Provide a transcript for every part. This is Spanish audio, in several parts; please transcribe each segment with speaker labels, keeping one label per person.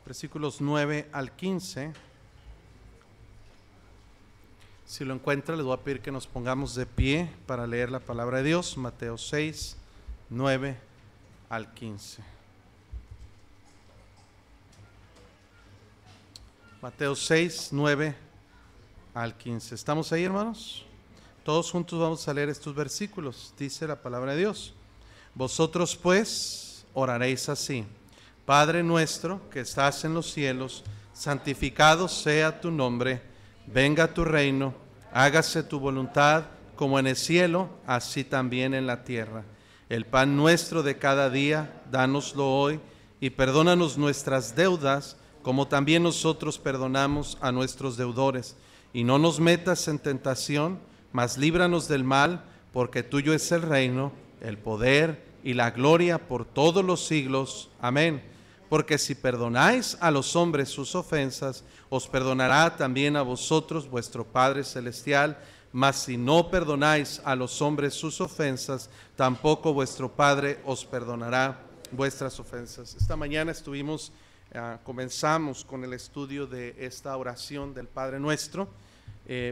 Speaker 1: versículos 9 al 15. Si lo encuentra, les voy a pedir que nos pongamos de pie para leer la palabra de Dios. Mateo 6, 9 al 15. Mateo 6, 9 al 15. ¿Estamos ahí, hermanos? Todos juntos vamos a leer estos versículos. Dice la palabra de Dios: Vosotros pues oraréis así: Padre nuestro que estás en los cielos, santificado sea tu nombre, venga tu reino, hágase tu voluntad como en el cielo, así también en la tierra. El pan nuestro de cada día, dánoslo hoy, y perdónanos nuestras deudas, como también nosotros perdonamos a nuestros deudores. Y no nos metas en tentación, mas líbranos del mal, porque tuyo es el reino, el poder y la gloria por todos los siglos. Amén. Porque si perdonáis a los hombres sus ofensas, os perdonará también a vosotros vuestro Padre Celestial. Mas si no perdonáis a los hombres sus ofensas, tampoco vuestro Padre os perdonará vuestras ofensas. Esta mañana comenzamos con el estudio de esta oración del Padre Nuestro.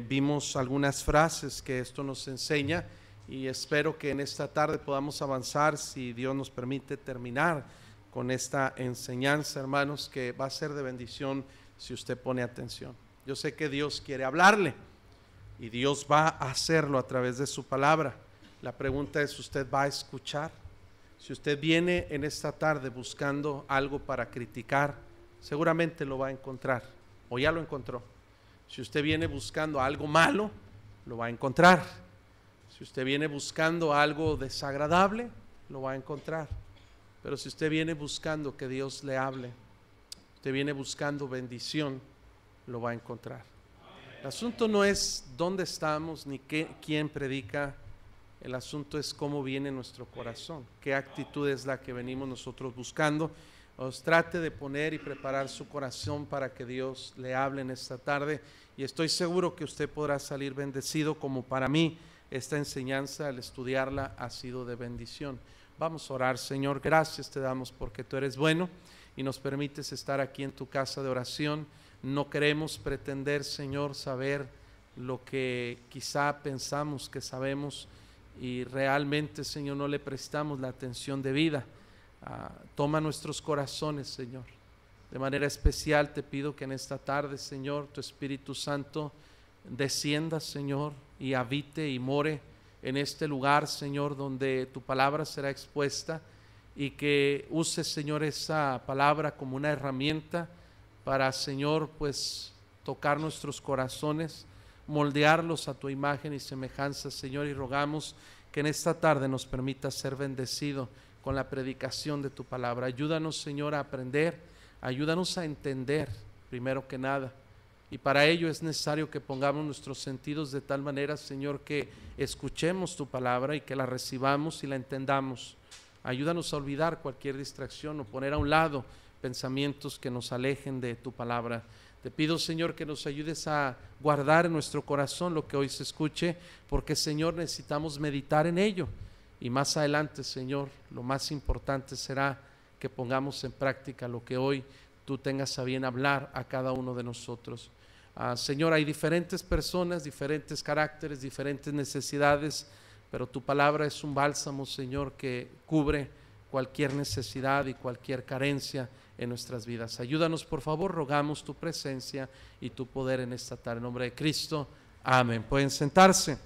Speaker 1: Vimos algunas frases que esto nos enseña y espero que en esta tarde podamos avanzar, si Dios nos permite, terminar con esta enseñanza, hermanos, que va a ser de bendición si usted pone atención. Yo sé que Dios quiere hablarle y Dios va a hacerlo a través de su palabra. La pregunta es: ¿usted va a escuchar? Si usted viene en esta tarde buscando algo para criticar, seguramente lo va a encontrar, o ya lo encontró. Si usted viene buscando algo malo, lo va a encontrar. Si usted viene buscando algo desagradable, lo va a encontrar. Pero si usted viene buscando que Dios le hable, usted viene buscando bendición, lo va a encontrar. El asunto no es dónde estamos ni quién predica. El asunto es cómo viene nuestro corazón, qué actitud es la que venimos nosotros buscando. Os trate de poner y preparar su corazón para que Dios le hable en esta tarde, y estoy seguro que usted podrá salir bendecido, como para mí esta enseñanza al estudiarla ha sido de bendición. Vamos a orar. Señor, gracias te damos porque tú eres bueno y nos permites estar aquí en tu casa de oración. No queremos pretender, Señor, saber lo que quizá pensamos que sabemos y realmente, Señor, no le prestamos la atención debida. Toma nuestros corazones, Señor. De manera especial te pido que en esta tarde, Señor, tu Espíritu Santo descienda, Señor, y habite y more en este lugar, Señor, donde tu palabra será expuesta, y que use, Señor, esa palabra como una herramienta para, Señor, pues tocar nuestros corazones, moldearlos a tu imagen y semejanza, Señor, y rogamos que en esta tarde nos permita ser bendecido con la predicación de tu palabra. Ayúdanos, Señor, a aprender, ayúdanos a entender, primero que nada, y para ello es necesario que pongamos nuestros sentidos de tal manera, Señor, que escuchemos tu palabra y que la recibamos y la entendamos. Ayúdanos a olvidar cualquier distracción o poner a un lado pensamientos que nos alejen de tu palabra. Te pido, Señor, que nos ayudes a guardar en nuestro corazón lo que hoy se escuche, porque, Señor, necesitamos meditar en ello. Y más adelante, Señor, lo más importante será que pongamos en práctica lo que hoy tú tengas a bien hablar a cada uno de nosotros. Señor, hay diferentes personas, diferentes caracteres, diferentes necesidades, pero tu palabra es un bálsamo, Señor, que cubre cualquier necesidad y cualquier carencia en nuestras vidas. Ayúdanos, por favor, rogamos tu presencia y tu poder en esta tarde. En nombre de Cristo, amén. Pueden sentarse.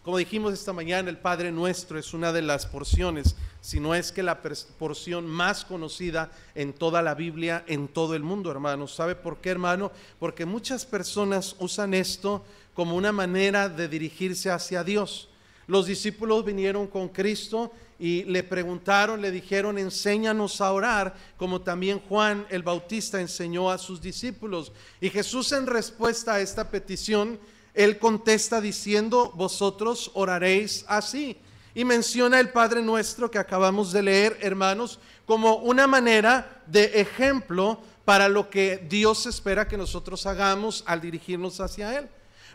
Speaker 1: Como dijimos esta mañana, el Padre Nuestro es una de las porciones, si no es que la porción más conocida en toda la Biblia, en todo el mundo, hermanos. ¿Sabe por qué, hermano? Porque muchas personas usan esto como una manera de dirigirse hacia Dios. Los discípulos vinieron con Cristo y le preguntaron, le dijeron: enséñanos a orar, como también Juan el Bautista enseñó a sus discípulos. Y Jesús, en respuesta a esta petición, él contesta diciendo: vosotros oraréis así. Y menciona el Padre Nuestro que acabamos de leer, hermanos, como una manera de ejemplo para lo que Dios espera que nosotros hagamos al dirigirnos hacia Él.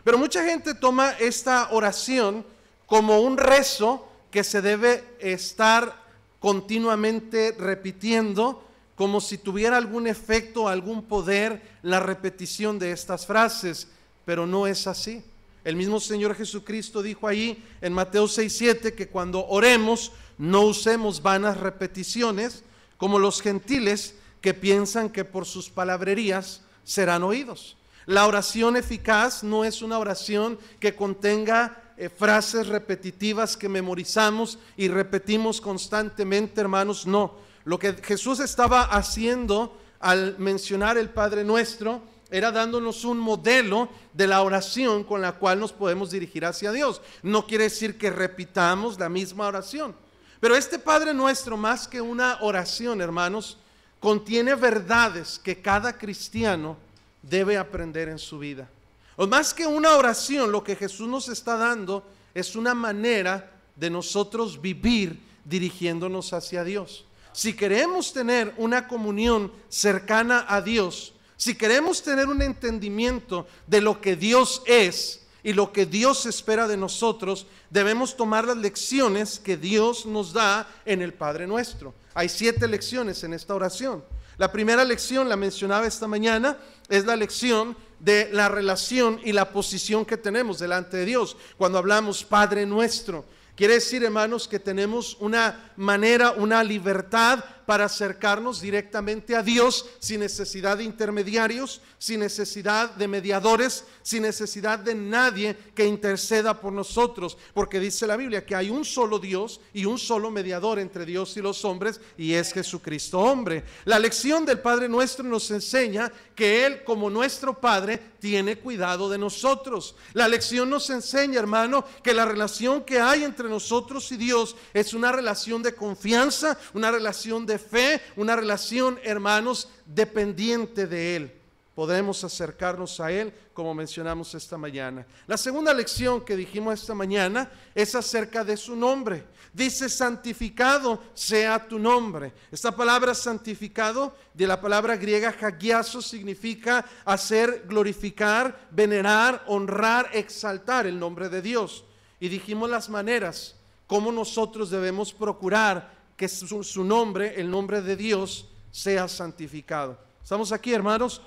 Speaker 1: Pero mucha gente toma esta oración como un rezo que se debe estar continuamente repitiendo como si tuviera algún efecto, algún poder la repetición de estas frases, pero no es así. El mismo Señor Jesucristo dijo ahí en Mateo 6:7 que cuando oremos no usemos vanas repeticiones como los gentiles que piensan que por sus palabrerías serán oídos. La oración eficaz no es una oración que contenga frases repetitivas que memorizamos y repetimos constantemente, hermanos, no. Lo que Jesús estaba haciendo al mencionar el Padre Nuestro era dándonos un modelo de la oración con la cual nos podemos dirigir hacia Dios. No quiere decir que repitamos la misma oración, pero este Padre Nuestro, más que una oración, hermanos, contiene verdades que cada cristiano debe aprender en su vida. O más que una oración, lo que Jesús nos está dando es una manera de nosotros vivir dirigiéndonos hacia Dios. Si queremos tener una comunión cercana a Dios, si queremos tener un entendimiento de lo que Dios es y lo que Dios espera de nosotros, debemos tomar las lecciones que Dios nos da en el Padre Nuestro. Hay 7 lecciones en esta oración. La primera lección, la mencionaba esta mañana, es la lección de la relación y la posición que tenemos delante de Dios. Cuando hablamos Padre Nuestro, quiere decir, hermanos, que tenemos una manera, una libertad para acercarnos directamente a Dios sin necesidad de intermediarios, sin necesidad de mediadores, sin necesidad de nadie que interceda por nosotros, porque dice la Biblia que hay un solo Dios y un solo mediador entre Dios y los hombres, y es Jesucristo hombre. La lección del Padre Nuestro nos enseña que Él, como nuestro Padre, tiene cuidado de nosotros. La lección nos enseña, hermano, que la relación que hay entre nosotros y Dios es una relación de confianza, una relación de fe, una relación, hermanos, dependiente de Él. Podemos acercarnos a Él, como mencionamos esta mañana. La segunda lección que dijimos esta mañana es acerca de su nombre. Dice: santificado sea tu nombre. Esta palabra santificado, de la palabra griega hagiazo, significa hacer, glorificar, venerar, honrar, exaltar el nombre de Dios. Y dijimos las maneras como nosotros debemos procurar que su nombre, el nombre de Dios, sea santificado. ¿Estamos aquí, hermanos?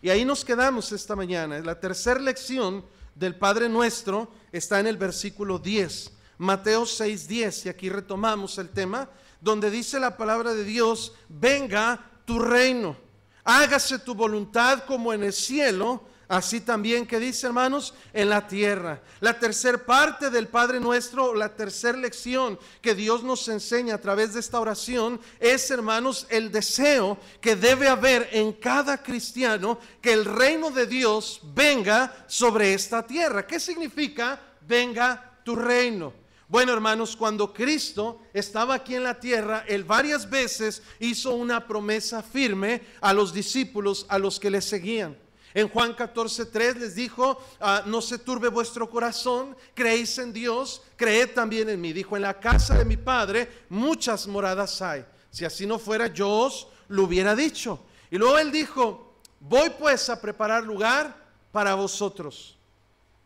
Speaker 1: Y ahí nos quedamos esta mañana. La tercera lección del Padre Nuestro está en el versículo 10, Mateo 6:10, y aquí retomamos el tema, donde dice la palabra de Dios: venga tu reino, hágase tu voluntad como en el cielo, así también, que dice, hermanos, en la tierra. La tercera parte del Padre Nuestro, la tercera lección que Dios nos enseña a través de esta oración es, hermanos, el deseo que debe haber en cada cristiano que el reino de Dios venga sobre esta tierra. ¿Qué significa venga tu reino? Bueno, hermanos, cuando Cristo estaba aquí en la tierra, Él varias veces hizo una promesa firme a los discípulos, a los que le seguían. En Juan 14:3 les dijo: no se turbe vuestro corazón, creéis en Dios, creed también en mí. Dijo: en la casa de mi Padre muchas moradas hay. Si así no fuera, yo os lo hubiera dicho. Y luego Él dijo: voy pues a preparar lugar para vosotros.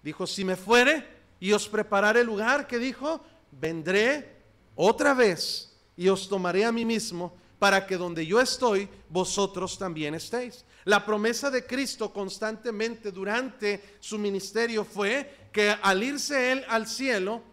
Speaker 1: Dijo: si me fuere y os prepararé lugar, ¿qué dijo? Vendré otra vez y os tomaré a mí mismo, para que donde yo estoy, vosotros también estéis. La promesa de Cristo constantemente durante su ministerio fue que al irse Él al cielo,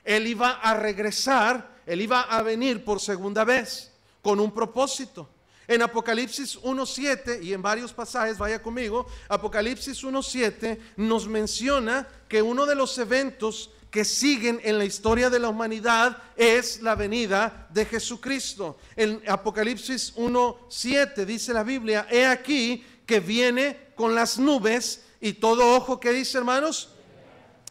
Speaker 1: Él iba a regresar, Él iba a venir por segunda vez con un propósito. En Apocalipsis 1:7 y en varios pasajes, vaya conmigo, Apocalipsis 1:7 nos menciona que uno de los eventos que siguen en la historia de la humanidad es la venida de Jesucristo. En Apocalipsis 1:7 dice la Biblia: he aquí que viene con las nubes, y todo ojo, que dice, hermanos,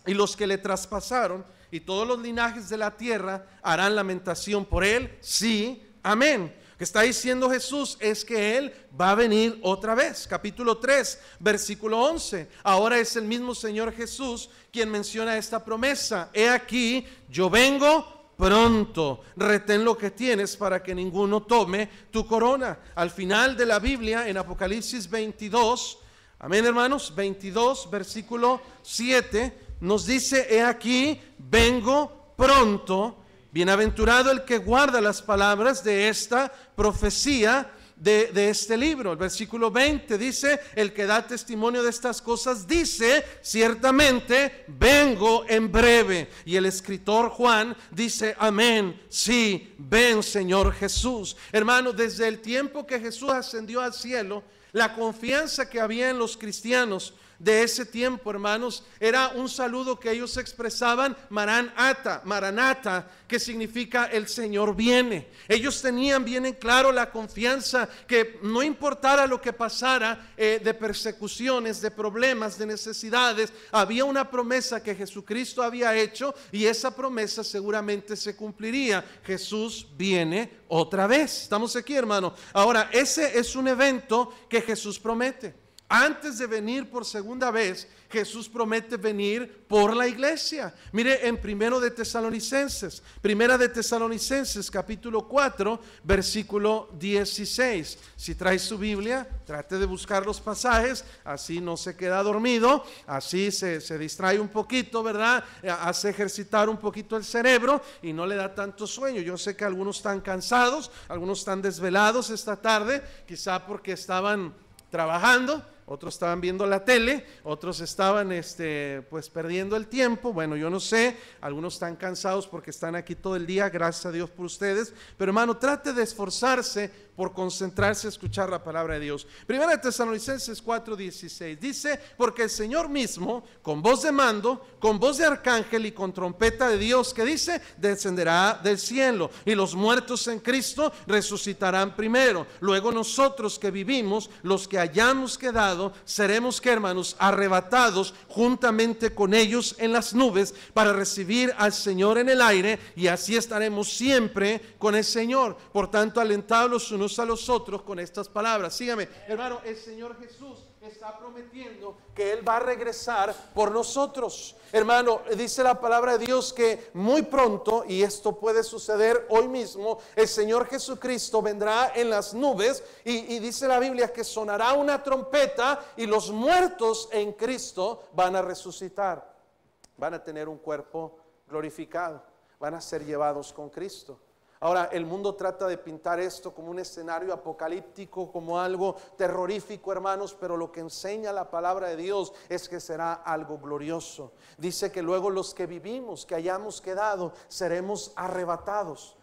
Speaker 1: y los que le traspasaron y todos los linajes de la tierra harán lamentación por él. Sí, amén. Lo que está diciendo Jesús es que Él va a venir otra vez. Capítulo 3, versículo 11. Ahora es el mismo Señor Jesús quien menciona esta promesa: he aquí, yo vengo pronto, retén lo que tienes para que ninguno tome tu corona. Al final de la Biblia, en Apocalipsis 22, amén, hermanos, 22, versículo 7, nos dice: he aquí, vengo pronto. Bienaventurado el que guarda las palabras de esta profecía de este libro. El versículo 20 dice: el que da testimonio de estas cosas dice: ciertamente vengo en breve. Y el escritor Juan dice: amén, sí, ven Señor Jesús. Hermano, desde el tiempo que Jesús ascendió al cielo, la confianza que había en los cristianos de ese tiempo, hermanos, era un saludo que ellos expresaban: Maranata, que significa el Señor viene. Ellos tenían bien en claro la confianza que no importara lo que pasara, de persecuciones, de problemas, de necesidades, había una promesa que Jesucristo había hecho, y esa promesa seguramente se cumpliría. Jesús viene otra vez. Estamos aquí, hermano. Ahora, ese es un evento que Jesús promete. Antes de venir por segunda vez, Jesús promete venir por la iglesia. Mire en Primera de Tesalonicenses capítulo 4, versículo 16. Si trae su Biblia, trate de buscar los pasajes, así no se queda dormido, así se distrae un poquito, ¿verdad? Hace ejercitar un poquito el cerebro y no le da tanto sueño. Yo sé que algunos están cansados, algunos están desvelados esta tarde, quizá porque estaban trabajando, otros estaban viendo la tele, otros estaban pues perdiendo el tiempo. Bueno, yo no sé, algunos están cansados porque están aquí todo el día, gracias a Dios por ustedes, pero hermano, trate de esforzarse por concentrarse a escuchar la palabra de Dios. Primera de Tesalonicenses 4:16 dice: porque el Señor mismo, con voz de mando, con voz de arcángel y con trompeta de Dios, que dice, descenderá del cielo, y los muertos en Cristo resucitarán primero. Luego nosotros que vivimos, los que hayamos quedado, seremos, que hermanos, arrebatados juntamente con ellos en las nubes para recibir al Señor en el aire, y así estaremos siempre con el Señor. Por tanto, alentados los unos a los otros con estas palabras. Sígame, hermano, el Señor Jesús está prometiendo que Él va a regresar por nosotros. Hermano, dice la palabra de Dios que muy pronto, y esto puede suceder hoy mismo, el Señor Jesucristo vendrá en las nubes, y dice la Biblia que sonará una trompeta y los muertos en Cristo van a resucitar, van a tener un cuerpo glorificado, van a ser llevados con Cristo. Ahora, el mundo trata de pintar esto como un escenario apocalíptico, como algo terrorífico, hermanos, pero lo que enseña la palabra de Dios es que será algo glorioso. Dice que luego los que vivimos, que hayamos quedado, seremos arrebatados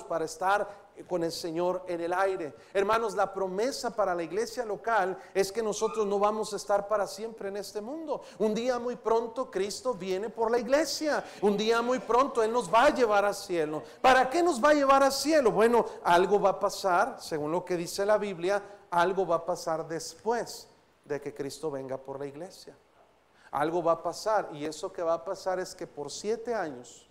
Speaker 1: para estar con el Señor en el aire. Hermanos, la promesa para la iglesia local es que nosotros no vamos a estar para siempre en este mundo. Un día muy pronto Cristo viene por la iglesia. Un día muy pronto Él nos va a llevar al cielo. ¿Para qué nos va a llevar al cielo? Bueno, algo va a pasar, según lo que dice la Biblia, algo va a pasar después de que Cristo venga por la iglesia. Algo va a pasar, y eso que va a pasar es que por 7 años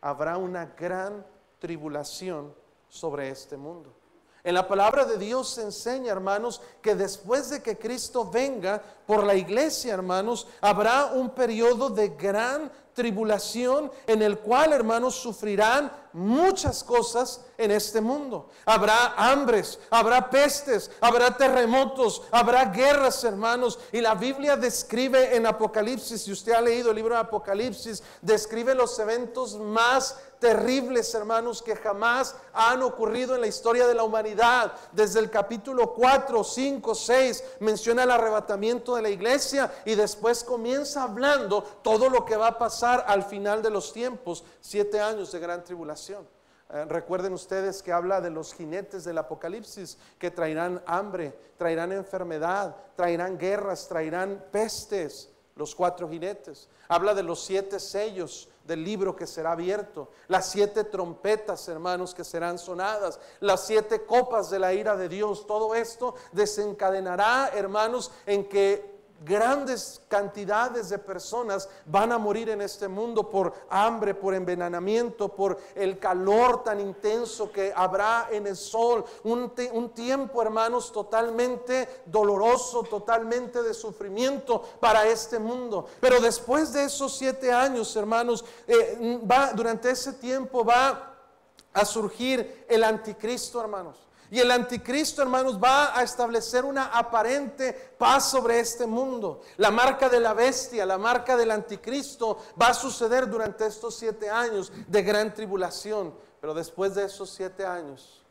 Speaker 1: habrá una gran tribulación sobre este mundo. En la palabra de Dios se enseña, hermanos, que después de que Cristo venga por la iglesia, hermanos, habrá un periodo de gran tribulación en el cual, hermanos, sufrirán muchas cosas en este mundo. Habrá hambres, habrá pestes, habrá terremotos, habrá guerras, hermanos. Y la Biblia describe en Apocalipsis, si usted ha leído el libro de Apocalipsis, describe los eventos más terribles, hermanos, que jamás han ocurrido en la historia de la humanidad. Desde el capítulo 4, 5, 6 menciona el arrebatamiento de la iglesia, y después comienza hablando todo lo que va a pasar al final de los tiempos, 7 años de gran tribulación. Recuerden ustedes que habla de los jinetes del Apocalipsis, que traerán hambre, traerán enfermedad, traerán guerras, traerán pestes. Los 4 jinetes. Habla de los 7 sellos del libro que será abierto, las 7 trompetas, hermanos, que serán sonadas, las 7 copas de la ira de Dios. Todo esto desencadenará, hermanos, en que grandes cantidades de personas van a morir en este mundo por hambre, por envenenamiento, por el calor tan intenso que habrá en el sol. Un tiempo, hermanos, totalmente doloroso, totalmente de sufrimiento para este mundo. Pero después de esos 7 años, hermanos, durante ese tiempo va a surgir el anticristo, hermanos. Y el anticristo, hermanos, va a establecer una aparente paz sobre este mundo. La marca de la bestia, la marca del anticristo va a suceder durante estos 7 años de gran tribulación. Pero después de esos 7 años,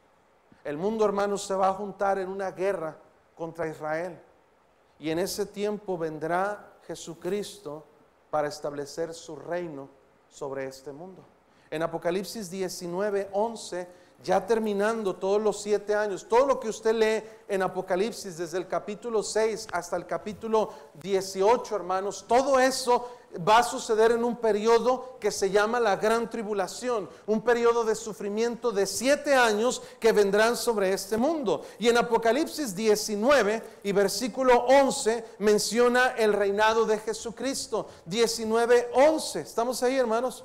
Speaker 1: el mundo, hermanos, se va a juntar en una guerra contra Israel. Y en ese tiempo vendrá Jesucristo para establecer su reino sobre este mundo. En Apocalipsis 19:11, ya terminando todos los 7 años, todo lo que usted lee en Apocalipsis desde el capítulo 6 hasta el capítulo 18, hermanos, todo eso va a suceder en un periodo que se llama la Gran Tribulación, un periodo de sufrimiento de 7 años que vendrán sobre este mundo. Y en Apocalipsis 19 y versículo 11 menciona el reinado de Jesucristo. 19:11, ¿estamos ahí, hermanos?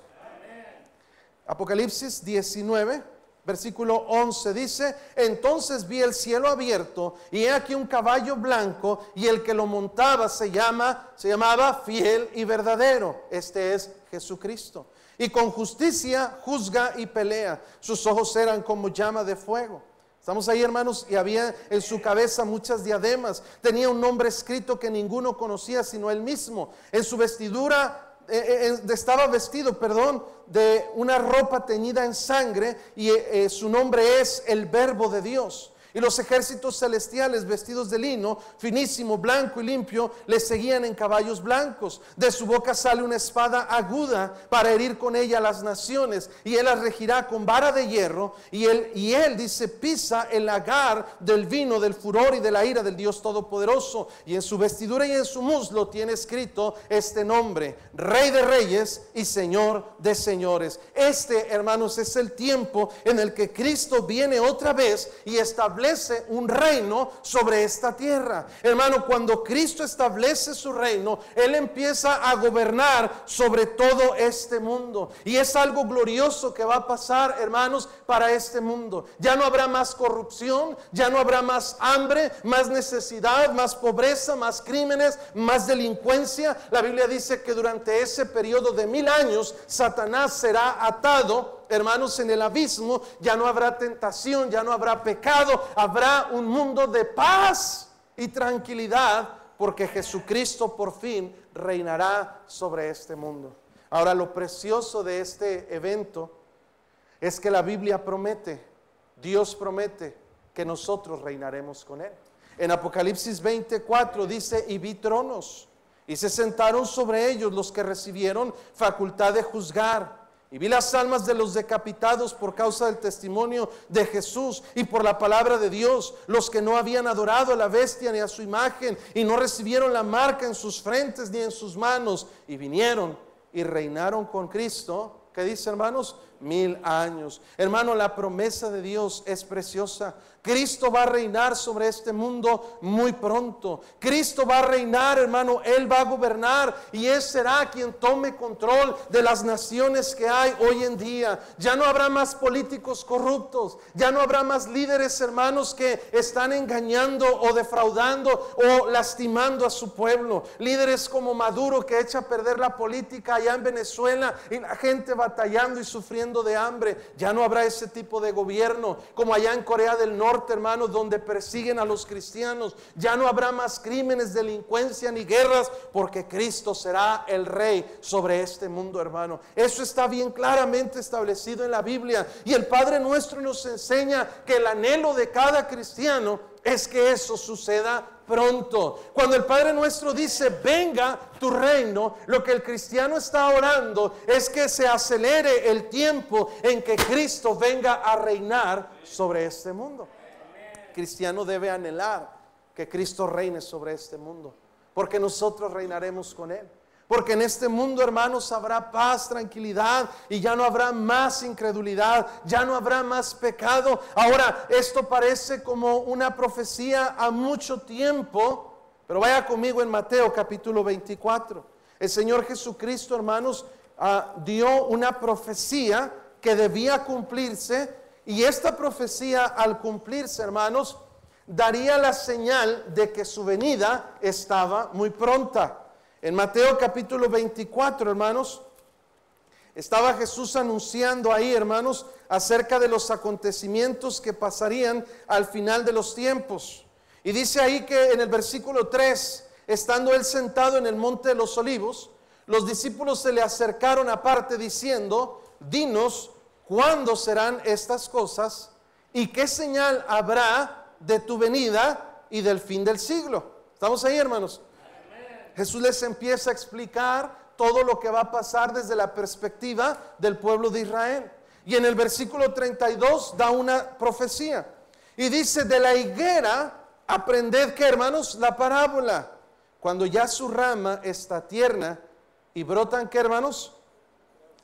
Speaker 1: Apocalipsis 19, versículo 11 dice: entonces vi el cielo abierto y he aquí un caballo blanco, y el que lo montaba se llamaba Fiel y Verdadero. Este es Jesucristo. Y con justicia juzga y pelea. Sus ojos eran como llama de fuego. Estamos ahí, hermanos, y había en su cabeza muchas diademas. Tenía un nombre escrito que ninguno conocía sino él mismo. En su vestidura estaba vestido, de una ropa teñida en sangre, y su nombre es el Verbo de Dios. Y los ejércitos celestiales, vestidos de lino finísimo, blanco y limpio, le seguían en caballos blancos. De su boca sale una espada aguda para herir con ella a las naciones, y él las regirá con vara de hierro. Y él dice, pisa el lagar del vino del furor y de la ira del Dios Todopoderoso. Y en su vestidura y en su muslo tiene escrito este nombre: Rey de Reyes y Señor de Señores. Este, hermanos, es el tiempo en el que Cristo viene otra vez y establece un reino sobre esta tierra. Hermano, cuando Cristo establece su reino, Él empieza a gobernar sobre todo este mundo. Y es algo glorioso que va a pasar, hermanos, para este mundo. Ya no habrá más corrupción, ya no habrá más hambre, más necesidad, más pobreza, más crímenes, más delincuencia. La Biblia dice que durante ese periodo de 1000 años, Satanás será atado, hermanos, en el abismo. Ya no habrá tentación, ya no habrá pecado, habrá un mundo de paz y tranquilidad, porque Jesucristo por fin reinará sobre este mundo. Ahora, lo precioso de este evento es que la Biblia promete, Dios promete que nosotros reinaremos con Él. En Apocalipsis 24 dice: y vi tronos, y se sentaron sobre ellos los que recibieron facultad de juzgar. Y vi las almas de los decapitados por causa del testimonio de Jesús y por la palabra de Dios, los que no habían adorado a la bestia ni a su imagen, y no recibieron la marca en sus frentes ni en sus manos, y vinieron y reinaron con Cristo. ¿Qué dice, hermanos? 1000 años. Hermano, la promesa de Dios es preciosa. Cristo va a reinar sobre este mundo muy pronto. Cristo va a reinar, hermano. Él va a gobernar, y Él será quien tome control de las naciones que hay hoy en día. Ya no habrá más políticos corruptos. Ya no habrá más líderes, hermanos, que están engañando o defraudando o lastimando a su pueblo. Líderes como Maduro, que echa a perder la política allá en Venezuela, y la gente batallando y sufriendo de hambre. Ya no habrá ese tipo de gobierno como allá en Corea del Norte, hermanos, donde persiguen a los cristianos. Ya no habrá más crímenes, delincuencia ni guerras, porque Cristo será el rey sobre este mundo, hermano. Eso está bien claramente establecido en la Biblia, y el Padre Nuestro nos enseña que el anhelo de cada cristiano es que eso suceda pronto. Cuando el Padre Nuestro dice: venga tu reino, lo que el cristiano está orando es que se acelere el tiempo en que Cristo venga a reinar sobre este mundo. El cristiano debe anhelar que Cristo reine sobre este mundo, porque nosotros reinaremos con Él. Porque en este mundo, hermanos, habrá paz, tranquilidad, y ya no habrá más incredulidad, ya no habrá más pecado. Ahora, esto parece como una profecía a mucho tiempo, pero vaya conmigo en Mateo capítulo 24. El Señor Jesucristo, hermanos, dio una profecía que debía cumplirse, y esta profecía, al cumplirse, hermanos, daría la señal de que su venida estaba muy pronta. En Mateo capítulo 24, hermanos, Estaba Jesús anunciando ahí, hermanos, acerca de los acontecimientos que pasarían al final de los tiempos. Y dice ahí que en el versículo 3, estando él sentado en el monte de los olivos, los discípulos se le acercaron aparte diciendo: dinos, ¿cuándo serán estas cosas? ¿Y qué señal habrá de tu venida y del fin del siglo? ¿Estamos ahí, hermanos? Amén. Jesús les empieza a explicar todo lo que va a pasar desde la perspectiva del pueblo de Israel. Y en el versículo 32 da una profecía. Y dice: de la higuera aprended, ¿qué, hermanos? La parábola. Cuando ya su rama está tierna y brotan, ¿qué, hermanos?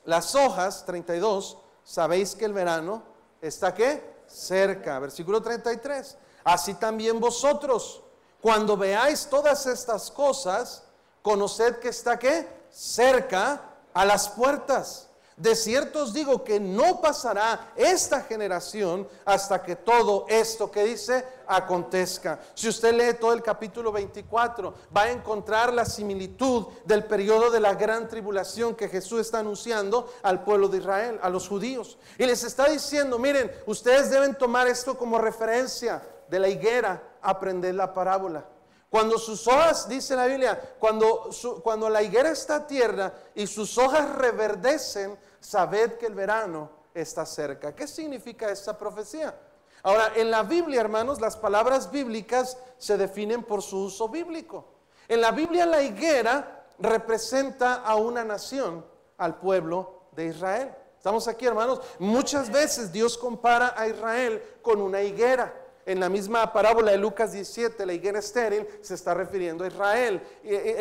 Speaker 1: Las hojas, 32, sabéis que el verano está, ¿qué? Cerca. Versículo 33. Así también vosotros, cuando veáis todas estas cosas, conoced que está, ¿qué? Cerca a las puertas. De cierto os digo que no pasará esta generación hasta que todo esto que dice acontezca. Si usted lee todo el capítulo 24, va a encontrar la similitud del periodo de la gran tribulación que Jesús está anunciando al pueblo de Israel, a los judíos. Y les está diciendo: miren, ustedes deben tomar esto como referencia. De la higuera aprended la parábola. Cuando sus hojas, dice la Biblia, cuando la higuera está tierna y sus hojas reverdecen, sabed que el verano está cerca. ¿Qué significa esta profecía? Ahora, en la Biblia, hermanos, las palabras bíblicas se definen por su uso bíblico. En la Biblia, la higuera representa a una nación, al pueblo de Israel. ¿Estamos aquí, hermanos? Muchas veces Dios compara a Israel con una higuera. En la misma parábola de Lucas 17, la higuera estéril se está refiriendo a Israel.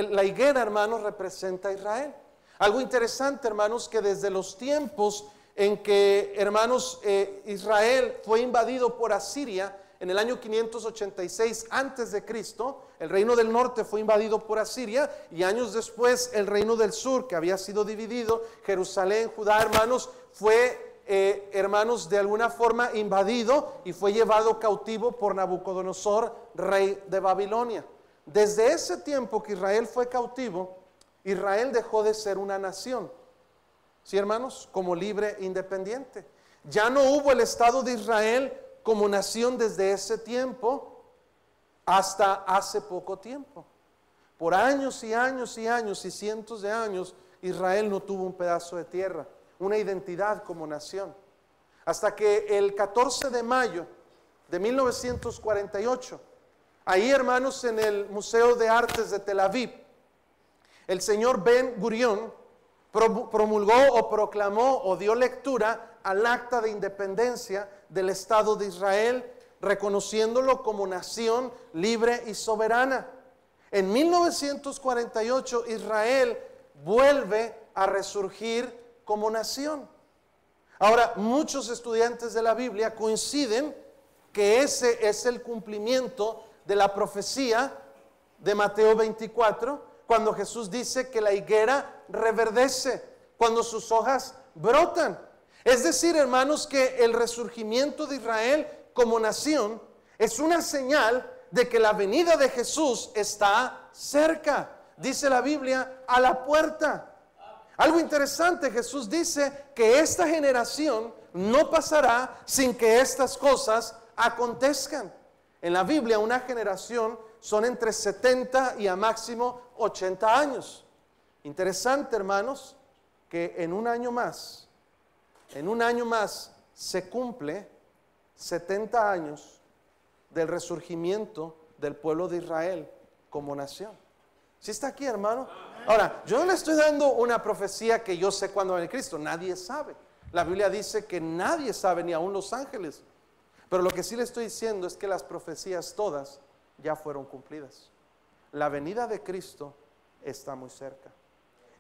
Speaker 1: La higuera, hermanos, representa a Israel. Algo interesante, hermanos, que desde los tiempos en que, hermanos, Israel fue invadido por Asiria, en el año 586 antes de Cristo, el reino del norte fue invadido por Asiria, y años después el reino del sur, que había sido dividido, Jerusalén, Judá, hermanos, fue hermanos, de alguna forma invadido y fue llevado cautivo por Nabucodonosor, rey de Babilonia. Desde ese tiempo que Israel fue cautivo, Israel dejó de ser una nación, ¿sí, hermanos? Como libre e independiente. Ya no hubo el Estado de Israel como nación desde ese tiempo hasta hace poco tiempo. Por años y años y años y cientos de años, Israel no tuvo un pedazo de tierra, una identidad como nación. Hasta que el 14 de mayo de 1948, ahí, hermanos, en el Museo de Artes de Tel Aviv, el señor Ben Gurión promulgó o proclamó o dio lectura al acta de independencia del Estado de Israel, reconociéndolo como nación libre y soberana. En 1948 Israel vuelve a resurgir como nación. Ahora, muchos estudiantes de la Biblia coinciden que ese es el cumplimiento de la profecía de Mateo 24, cuando Jesús dice que la higuera reverdece, cuando sus hojas brotan. Es decir, hermanos, que el resurgimiento de Israel como nación es una señal de que la venida de Jesús está cerca. Dice la Biblia, a la puerta. Algo interesante, Jesús dice que esta generación no pasará sin que estas cosas acontezcan. En la Biblia, una generación son entre 70 y a máximo 80 años. Interesante, hermanos, que en un año más se cumple 70 años del resurgimiento del pueblo de Israel como nación. ¿Sí está aquí, hermano? Ahora, yo no le estoy dando una profecía que yo sé cuándo va a venir Cristo. Nadie sabe. La Biblia dice que nadie sabe, ni aún los ángeles. Pero lo que sí le estoy diciendo es que las profecías todas ya fueron cumplidas. La venida de Cristo está muy cerca.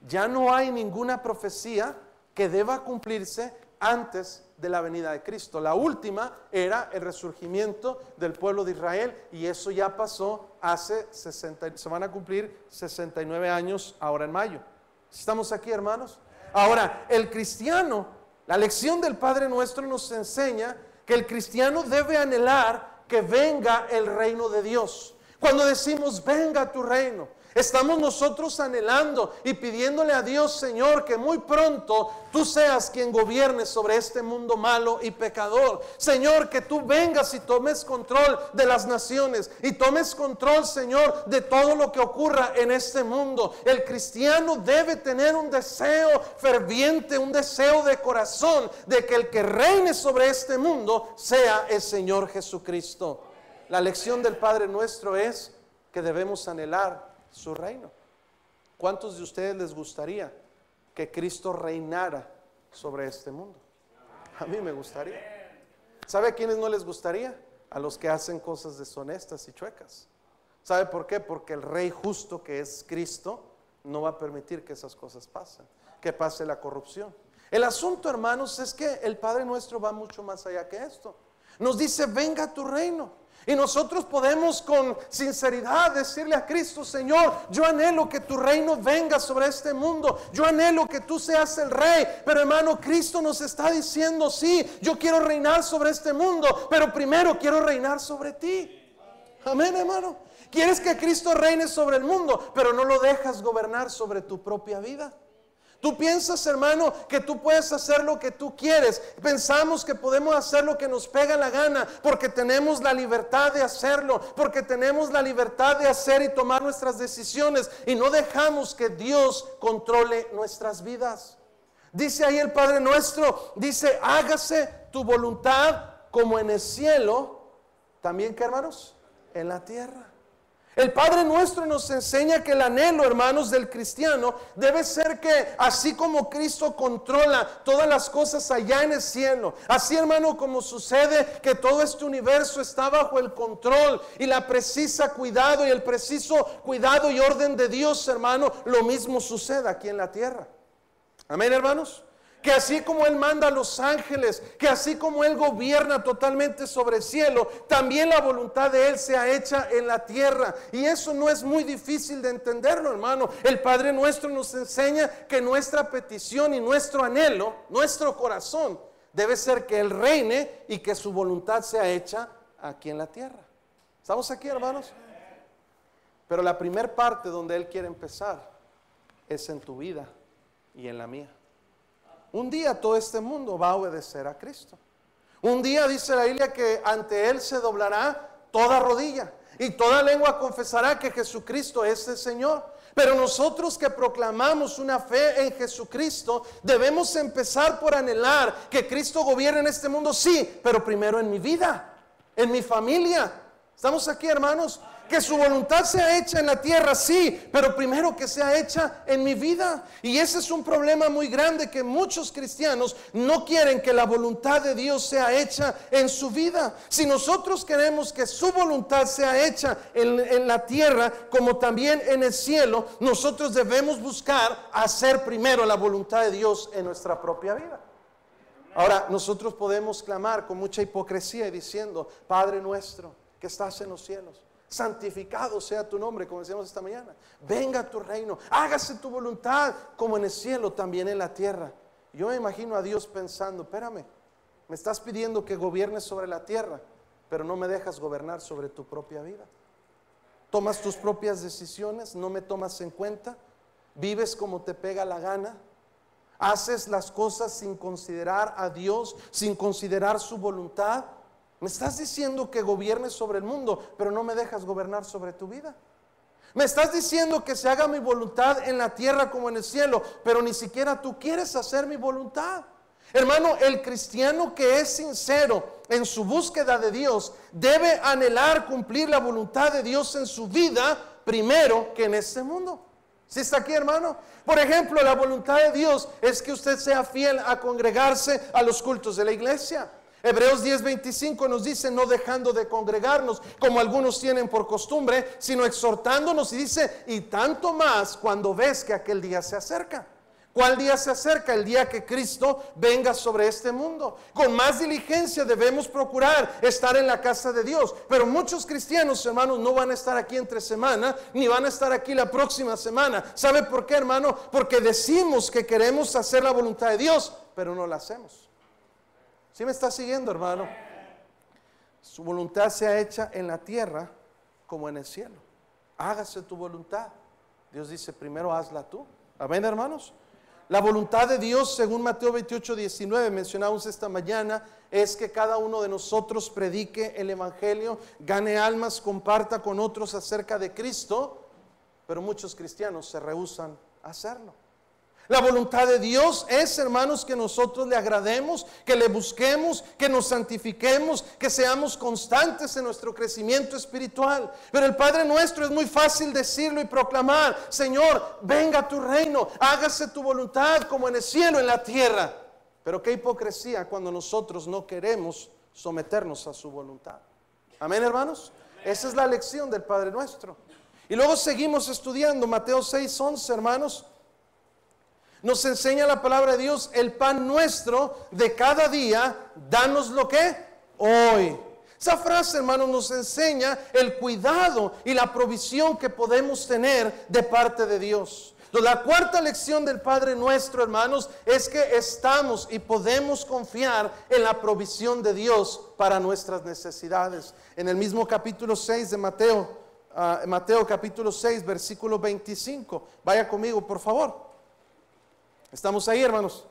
Speaker 1: Ya no hay ninguna profecía que deba cumplirse antes de la venida de Cristo. La última era el resurgimiento del pueblo de Israel, y eso ya pasó hace se van a cumplir 69 años ahora en mayo. ¿Estamos aquí, hermanos? Ahora, el cristiano, la lección del Padre Nuestro nos enseña que el cristiano debe anhelar que venga el reino de Dios. Cuando decimos venga tu reino, Estamos nosotros anhelando y pidiéndole a Dios, Señor, que muy pronto tú seas quien gobierne sobre este mundo malo y pecador. Señor, que tú vengas y tomes control de las naciones y tomes control, Señor, de todo lo que ocurra en este mundo. El cristiano debe tener un deseo ferviente, un deseo de corazón, de que el que reine sobre este mundo sea el Señor Jesucristo. La lección del Padre Nuestro es que debemos anhelar su reino. ¿Cuántos de ustedes les gustaría que Cristo reinara sobre este mundo? A mí me gustaría. ¿Sabe a quiénes no les gustaría? A los que hacen cosas deshonestas y chuecas. ¿Sabe por qué? Porque el Rey justo, que es Cristo, no va a permitir que esas cosas pasen, que pase la corrupción. El asunto, hermanos, es que el Padre Nuestro va mucho más allá que esto. Nos dice: venga tu reino. Y nosotros podemos con sinceridad decirle a Cristo: Señor, yo anhelo que tu reino venga sobre este mundo. Yo anhelo que tú seas el Rey. Pero hermano, Cristo nos está diciendo: sí, yo quiero reinar sobre este mundo, pero primero quiero reinar sobre ti. Amén, hermano. Quieres que Cristo reine sobre el mundo, pero no lo dejas gobernar sobre tu propia vida. Tú piensas, hermano, que tú puedes hacer lo que tú quieres. Pensamos que podemos hacer lo que nos pega la gana porque tenemos la libertad de hacerlo, porque tenemos la libertad de hacer y tomar nuestras decisiones, y no dejamos que Dios controle nuestras vidas. Dice ahí el Padre Nuestro, dice: hágase tu voluntad como en el cielo, también, ¿qué, hermanos? En la tierra. El Padre Nuestro nos enseña que el anhelo, hermanos, del cristiano debe ser que así como Cristo controla todas las cosas allá en el cielo, así, hermano, como sucede que todo este universo está bajo el control y la precisa cuidado y el preciso cuidado y orden de Dios, hermano, lo mismo sucede aquí en la tierra. Amén, hermanos. Que así como Él manda a los ángeles, que así como Él gobierna totalmente sobre el cielo, también la voluntad de Él sea hecha en la tierra. Y eso no es muy difícil de entenderlo, hermano. El Padre Nuestro nos enseña que nuestra petición y nuestro anhelo, nuestro corazón, debe ser que Él reine y que su voluntad sea hecha aquí en la tierra. ¿Estamos aquí, hermanos? Pero la primer parte donde Él quiere empezar es en tu vida y en la mía. Un día todo este mundo va a obedecer a Cristo. Un día dice la Biblia que ante Él se doblará toda rodilla y toda lengua confesará que Jesucristo es el Señor. Pero nosotros que proclamamos una fe en Jesucristo, debemos empezar por anhelar que Cristo gobierne en este mundo, sí, pero primero en mi vida, en mi familia. ¿Estamos aquí, hermanos? Que su voluntad sea hecha en la tierra, sí, pero primero que sea hecha en mi vida. Y ese es un problema muy grande, que muchos cristianos no quieren que la voluntad de Dios sea hecha en su vida. Si nosotros queremos que su voluntad sea hecha en la tierra como también en el cielo, nosotros debemos buscar hacer primero la voluntad de Dios en nuestra propia vida. Ahora, nosotros podemos clamar con mucha hipocresía y diciendo: Padre nuestro que estás en los cielos, santificado sea tu nombre, como decíamos esta mañana. Venga tu reino, hágase tu voluntad como en el cielo, también en la tierra. Yo me imagino a Dios pensando: espérame, me estás pidiendo que gobiernes sobre la tierra, pero no me dejas gobernar sobre tu propia vida. Tomas tus propias decisiones, no me tomas en cuenta, vives como te pega la gana, haces las cosas sin considerar a Dios, sin considerar su voluntad. Me estás diciendo que gobiernes sobre el mundo, pero no me dejas gobernar sobre tu vida. Me estás diciendo que se haga mi voluntad en la tierra como en el cielo, pero ni siquiera tú quieres hacer mi voluntad. Hermano, el cristiano que es sincero en su búsqueda de Dios debe anhelar cumplir la voluntad de Dios en su vida primero que en este mundo. ¿Sí está aquí, hermano? Por ejemplo, la voluntad de Dios es que usted sea fiel a congregarse a los cultos de la iglesia. Hebreos 10:25 nos dice: no dejando de congregarnos como algunos tienen por costumbre, sino exhortándonos, y dice: y tanto más cuando ves que aquel día se acerca. ¿Cuál día se acerca? El día que Cristo venga sobre este mundo. Con más diligencia debemos procurar estar en la casa de Dios. Pero muchos cristianos, hermanos, no van a estar aquí entre semana, ni van a estar aquí la próxima semana. ¿Sabe por qué, hermano? Porque decimos que queremos hacer la voluntad de Dios, pero no la hacemos. ¿Sí me está siguiendo, hermano? Su voluntad sea hecha en la tierra como en el cielo. Hágase tu voluntad. Dios dice, primero hazla tú. Amén, hermanos. La voluntad de Dios, según Mateo 28:19, mencionamos esta mañana, es que cada uno de nosotros predique el evangelio, gane almas, comparta con otros acerca de Cristo, pero muchos cristianos se rehúsan a hacerlo. La voluntad de Dios es, hermanos, que nosotros le agrademos, que le busquemos, que nos santifiquemos, que seamos constantes en nuestro crecimiento espiritual. Pero el Padre nuestro es muy fácil decirlo y proclamar, Señor, venga tu reino, hágase tu voluntad como en el cielo, en la tierra. Pero qué hipocresía cuando nosotros no queremos someternos a su voluntad. Amén, hermanos. Esa es la lección del Padre nuestro. Y luego seguimos estudiando Mateo 6:11, hermanos. Nos enseña la palabra de Dios, el pan nuestro de cada día, danos lo que hoy. Esa frase, hermanos, nos enseña el cuidado y la provisión que podemos tener de parte de Dios. Entonces, la cuarta lección del Padre nuestro, hermanos, es que estamos y podemos confiar en la provisión de Dios para nuestras necesidades. En el mismo capítulo 6 de Mateo, Mateo capítulo 6, versículo 25. Vaya conmigo, por favor. ¿Estamos ahí, hermanos?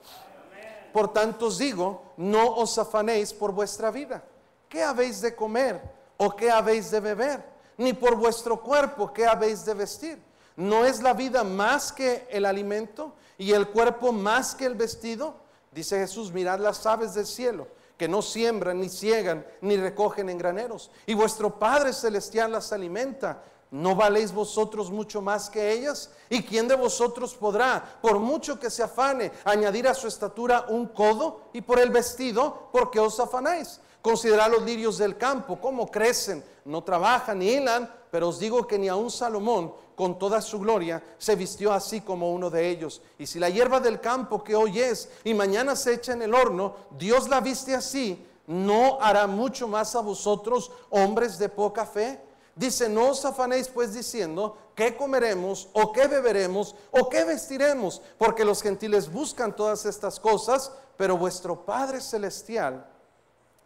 Speaker 1: Por tanto os digo, no os afanéis por vuestra vida. ¿Qué habéis de comer o qué habéis de beber? Ni por vuestro cuerpo, ¿qué habéis de vestir? ¿No es la vida más que el alimento y el cuerpo más que el vestido? Dice Jesús, mirad las aves del cielo, que no siembran, ni ciegan, ni recogen en graneros, y vuestro Padre Celestial las alimenta. ¿No valéis vosotros mucho más que ellas? ¿Y quién de vosotros podrá, por mucho que se afane, añadir a su estatura un codo? Y por el vestido, ¿por qué os afanáis? Considerad los lirios del campo, cómo crecen, no trabajan ni hilan, pero os digo que ni aun Salomón, con toda su gloria, se vistió así como uno de ellos. Y si la hierba del campo que hoy es y mañana se echa en el horno, Dios la viste así, ¿no hará mucho más a vosotros, hombres de poca fe? Dice, no os afanéis pues diciendo, ¿qué comeremos o qué beberemos o qué vestiremos? Porque los gentiles buscan todas estas cosas, pero vuestro Padre Celestial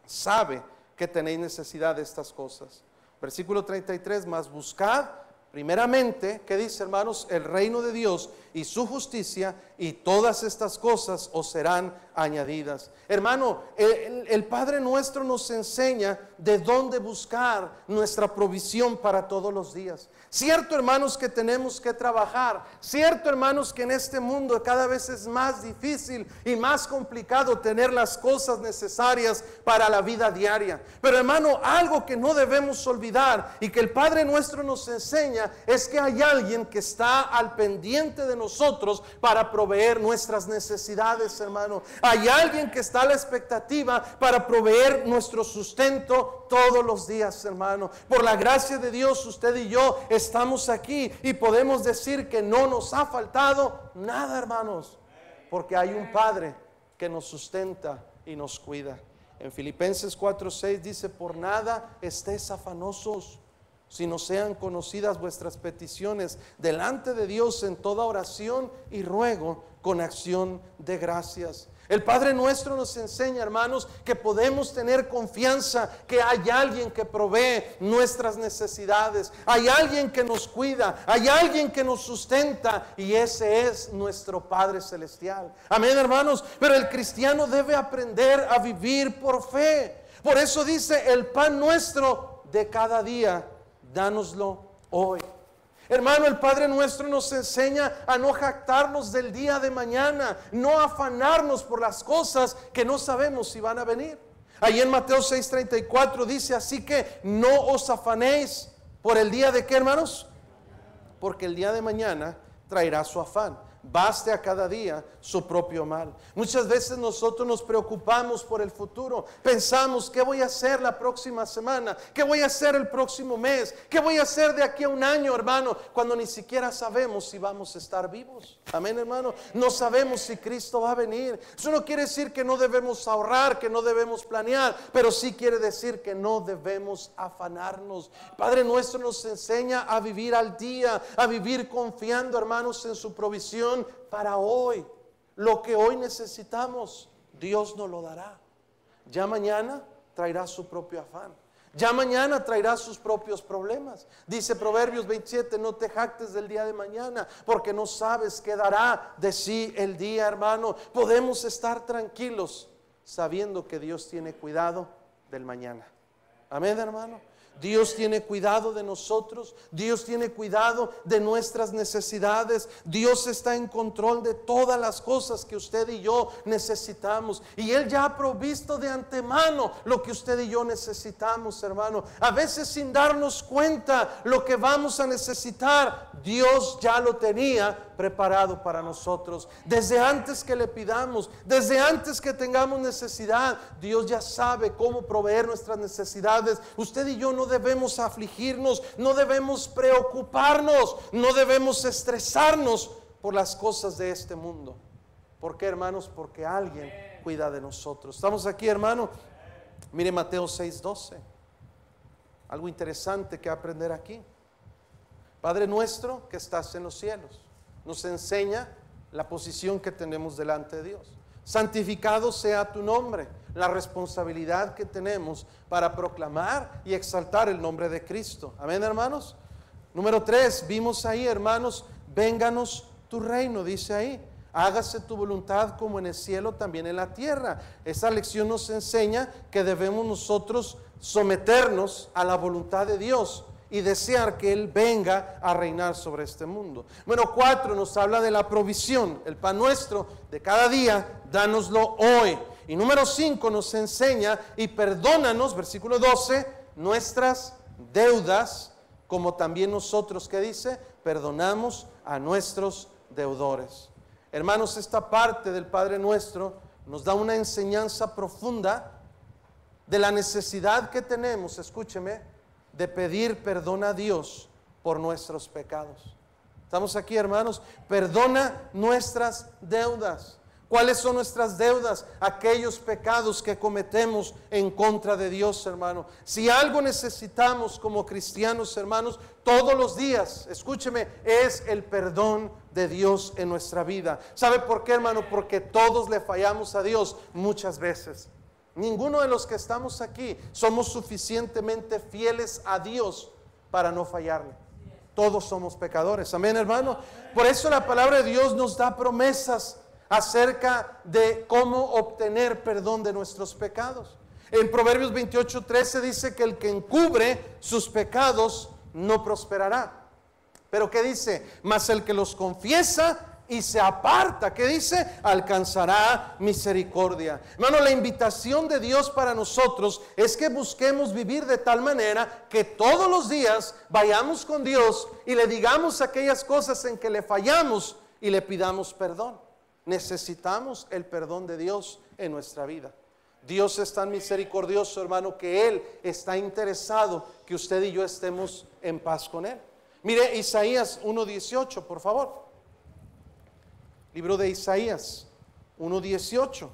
Speaker 1: sabe que tenéis necesidad de estas cosas. Versículo 33, mas buscad primeramente, ¿qué dice, hermanos? El reino de Dios y su justicia, y todas estas cosas os serán añadidas. Hermano, el Padre nuestro nos enseña de dónde buscar nuestra provisión para todos los días. Cierto, hermanos, que tenemos que trabajar. Cierto, hermanos, que en este mundo cada vez es más difícil y más complicado tener las cosas necesarias para la vida diaria. Pero, hermano, algo que no debemos olvidar y que el Padre nuestro nos enseña es que hay alguien que está al pendiente de nosotros para proveer nuestras necesidades, hermano. Hay alguien que está a la expectativa para proveer nuestro sustento todos los días, hermano. Por la gracia de Dios, usted y yo estamos aquí y podemos decir que no nos ha faltado nada, hermanos, porque hay un Padre que nos sustenta y nos cuida. En Filipenses 4:6 dice, por nada estéis afanosos, sino sean conocidas vuestras peticiones delante de Dios en toda oración y ruego con acción de gracias. El Padre nuestro nos enseña, hermanos, que podemos tener confianza, que hay alguien que provee nuestras necesidades, hay alguien que nos cuida, hay alguien que nos sustenta, y ese es nuestro Padre Celestial. Amén, hermanos. Pero el cristiano debe aprender a vivir por fe. Por eso dice, el pan nuestro de cada día, dánoslo hoy. Hermano, el Padre nuestro nos enseña a no jactarnos del día de mañana, no afanarnos por las cosas que no sabemos si van a venir. Ahí en Mateo 6:34 dice, así que no os afanéis por el día de qué, hermanos, porque el día de mañana traerá su afán. Baste a cada día su propio mal. Muchas veces nosotros nos preocupamos por el futuro. Pensamos, ¿qué voy a hacer la próxima semana? ¿Qué voy a hacer el próximo mes? ¿Qué voy a hacer de aquí a un año, hermano? Cuando ni siquiera sabemos si vamos a estar vivos. Amén, hermano. No sabemos si Cristo va a venir. Eso no quiere decir que no debemos ahorrar, que no debemos planear, pero sí quiere decir que no debemos afanarnos. Padre nuestro nos enseña a vivir al día, a vivir confiando, hermanos, en su provisión para hoy. Lo que hoy necesitamos, Dios nos lo dará. Ya mañana traerá su propio afán. Ya mañana traerá sus propios problemas. Dice Proverbios 27, no te jactes del día de mañana, porque no sabes qué dará de sí el día, hermano. Podemos estar tranquilos sabiendo que Dios tiene cuidado del mañana. Amén, hermano. Dios tiene cuidado de nosotros, Dios tiene cuidado de nuestras necesidades, Dios está en control de todas las cosas que usted y yo necesitamos, y Él ya ha provisto de antemano lo que usted y yo necesitamos, hermano. A veces sin darnos cuenta lo que vamos a necesitar, Dios ya lo tenía preparado para nosotros. Desde antes que le pidamos, desde antes que tengamos necesidad, Dios ya sabe cómo proveer nuestras necesidades. Usted y yo no debemos afligirnos, no debemos preocuparnos, no debemos estresarnos por las cosas de este mundo. ¿Por qué, hermanos? Porque alguien cuida de nosotros. Estamos aquí, hermano. Mire Mateo 6:12. Algo interesante que aprender aquí. Padre nuestro que estás en los cielos, nos enseña la posición que tenemos delante de Dios. Santificado sea tu nombre, la responsabilidad que tenemos para proclamar y exaltar el nombre de Cristo. Amén, hermanos. Número 3, vimos ahí, hermanos, vénganos tu reino, dice ahí. Hágase tu voluntad como en el cielo, también en la tierra. Esa lección nos enseña que debemos nosotros someternos a la voluntad de Dios y desear que Él venga a reinar sobre este mundo. Bueno, 4 nos habla de la provisión, el pan nuestro de cada día, dánoslo hoy. Y número 5 nos enseña, y perdónanos, versículo 12, nuestras deudas, como también nosotros, ¿qué dice? Perdonamos a nuestros deudores. Hermanos, esta parte del Padre Nuestro nos da una enseñanza profunda de la necesidad que tenemos, escúcheme, de pedir perdón a Dios por nuestros pecados. Estamos aquí, hermanos. Perdona nuestras deudas. ¿Cuáles son nuestras deudas? Aquellos pecados que cometemos en contra de Dios, hermano. Si algo necesitamos como cristianos, hermanos, todos los días, escúcheme, es el perdón de Dios en nuestra vida. ¿Sabe por qué, hermano? Porque todos le fallamos a Dios muchas veces. Ninguno de los que estamos aquí somos suficientemente fieles a Dios para no fallarle. Todos somos pecadores. Amén, hermano. Por eso la palabra de Dios nos da promesas acerca de cómo obtener perdón de nuestros pecados. En Proverbios 28:13 dice que el que encubre sus pecados no prosperará. Pero ¿qué dice? Mas el que los confiesa y se aparta, ¿qué dice? Alcanzará misericordia. Hermano, la invitación de Dios para nosotros es que busquemos vivir de tal manera que todos los días vayamos con Dios y le digamos aquellas cosas en que le fallamos y le pidamos perdón. Necesitamos el perdón de Dios en nuestra vida. Dios es tan misericordioso, hermano, que Él está interesado que usted y yo estemos en paz con Él. Mire Isaías 1:18, por favor. Libro de Isaías 1:18.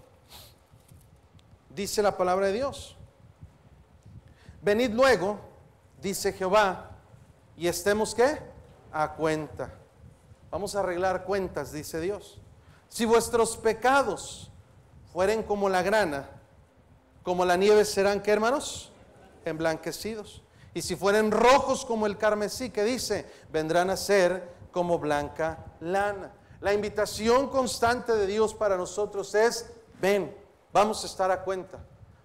Speaker 1: Dice la palabra de Dios: venid luego, dice Jehová, y estemos ¿qué? A cuenta. Vamos a arreglar cuentas, dice Dios. Si vuestros pecados fueren como la grana, como la nieve serán, ¿qué, hermanos? Emblanquecidos. Y si fueren rojos como el carmesí, ¿qué dice? Vendrán a ser como blanca lana. La invitación constante de Dios para nosotros es: ven, vamos a estar a cuenta.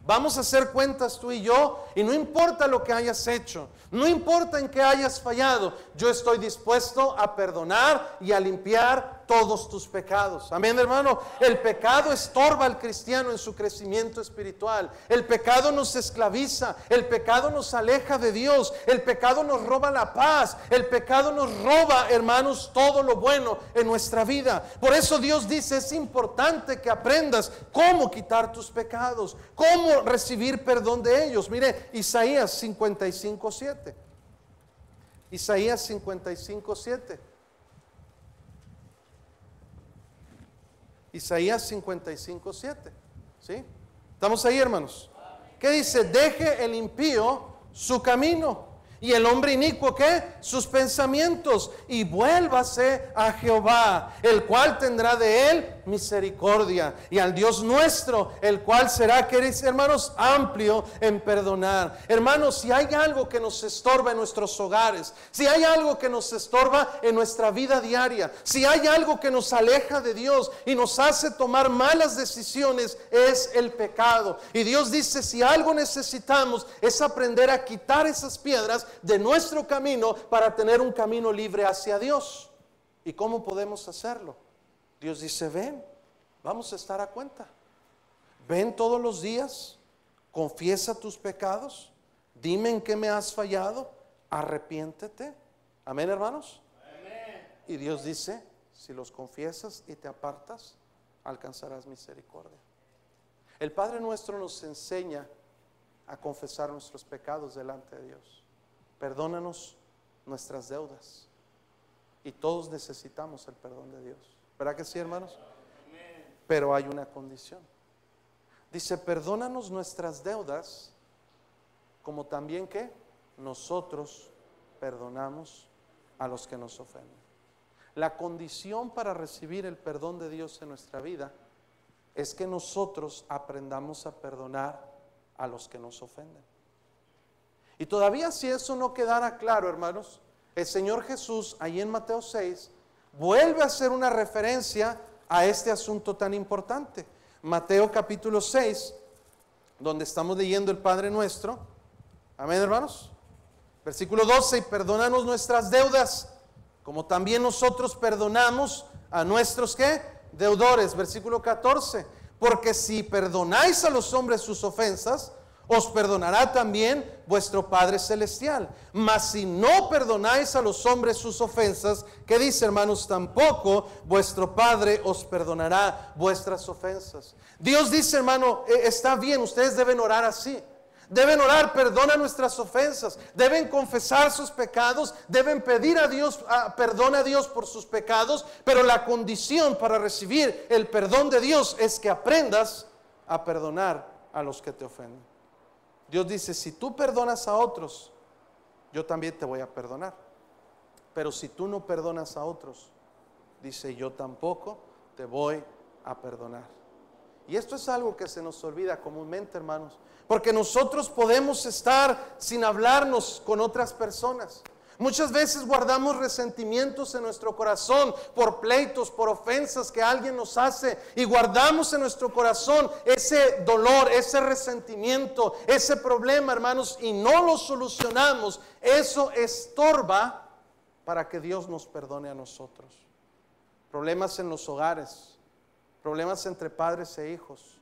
Speaker 1: Vamos a hacer cuentas tú y yo, y no importa lo que hayas hecho, no importa en qué hayas fallado, yo estoy dispuesto a perdonar y a limpiar todos tus pecados. Amén, hermano. El pecado estorba al cristiano en su crecimiento espiritual. El pecado nos esclaviza, el pecado nos aleja de Dios, el pecado nos roba la paz, el pecado nos roba, hermanos, todo lo bueno en nuestra vida. Por eso Dios dice: es importante que aprendas cómo quitar tus pecados, cómo recibir perdón de ellos. Mire Isaías 55:7. Isaías 55:7. Isaías 55:7. ¿Sí? ¿Estamos ahí, hermanos? ¿Qué dice? Deje el impío su camino y el hombre inicuo, ¿qué? Sus pensamientos, y vuélvase a Jehová, el cual tendrá de él misericordia, y al Dios nuestro, el cual será, queridos hermanos, amplio en perdonar. Hermanos, si hay algo que nos estorba en nuestros hogares, si hay algo que nos estorba en nuestra vida diaria, si hay algo que nos aleja de Dios y nos hace tomar malas decisiones, es el pecado. Y Dios dice, si algo necesitamos es aprender a quitar esas piedras de nuestro camino para tener un camino libre hacia Dios. ¿Y cómo podemos hacerlo? Dios dice, ven, vamos a estar a cuenta. Ven todos los días, confiesa tus pecados, dime en qué me has fallado, arrepiéntete. Amén, hermanos. Amén. Y Dios dice, si los confiesas y te apartas, alcanzarás misericordia. El Padre nuestro nos enseña a confesar nuestros pecados delante de Dios. Perdónanos nuestras deudas. Y todos necesitamos el perdón de Dios. ¿Verdad que sí, hermanos? Pero hay una condición. Dice, perdónanos nuestras deudas, como también que nosotros perdonamos a los que nos ofenden. La condición para recibir el perdón de Dios en nuestra vida es que nosotros aprendamos a perdonar a los que nos ofenden. Y todavía, si eso no quedara claro, hermanos, el Señor Jesús, ahí en Mateo 6, vuelve a hacer una referencia a este asunto tan importante. Mateo capítulo 6, donde estamos leyendo el Padre Nuestro. Amén, hermanos. Versículo 12, y perdónanos nuestras deudas, como también nosotros perdonamos a nuestros, ¿qué? Deudores. Versículo 14, porque si perdonáis a los hombres sus ofensas, os perdonará también vuestro Padre Celestial. Mas si no perdonáis a los hombres sus ofensas, ¿qué dice, hermanos? Tampoco vuestro Padre os perdonará vuestras ofensas. Dios dice, hermano, está bien, ustedes deben orar así. Deben orar, perdona nuestras ofensas, deben confesar sus pecados, deben pedir a Dios, perdón a Dios por sus pecados, pero la condición para recibir el perdón de Dios es que aprendas a perdonar a los que te ofenden. Dios dice, si tú perdonas a otros, yo también te voy a perdonar. Pero si tú no perdonas a otros, dice, yo tampoco te voy a perdonar. Y esto es algo que se nos olvida comúnmente, hermanos, porque nosotros podemos estar sin hablarnos con otras personas. Muchas veces guardamos resentimientos en nuestro corazón por pleitos, por ofensas que alguien nos hace, y guardamos en nuestro corazón ese dolor, ese resentimiento, ese problema, hermanos, y no lo solucionamos. Eso estorba para que Dios nos perdone a nosotros. Problemas en los hogares, problemas entre padres e hijos,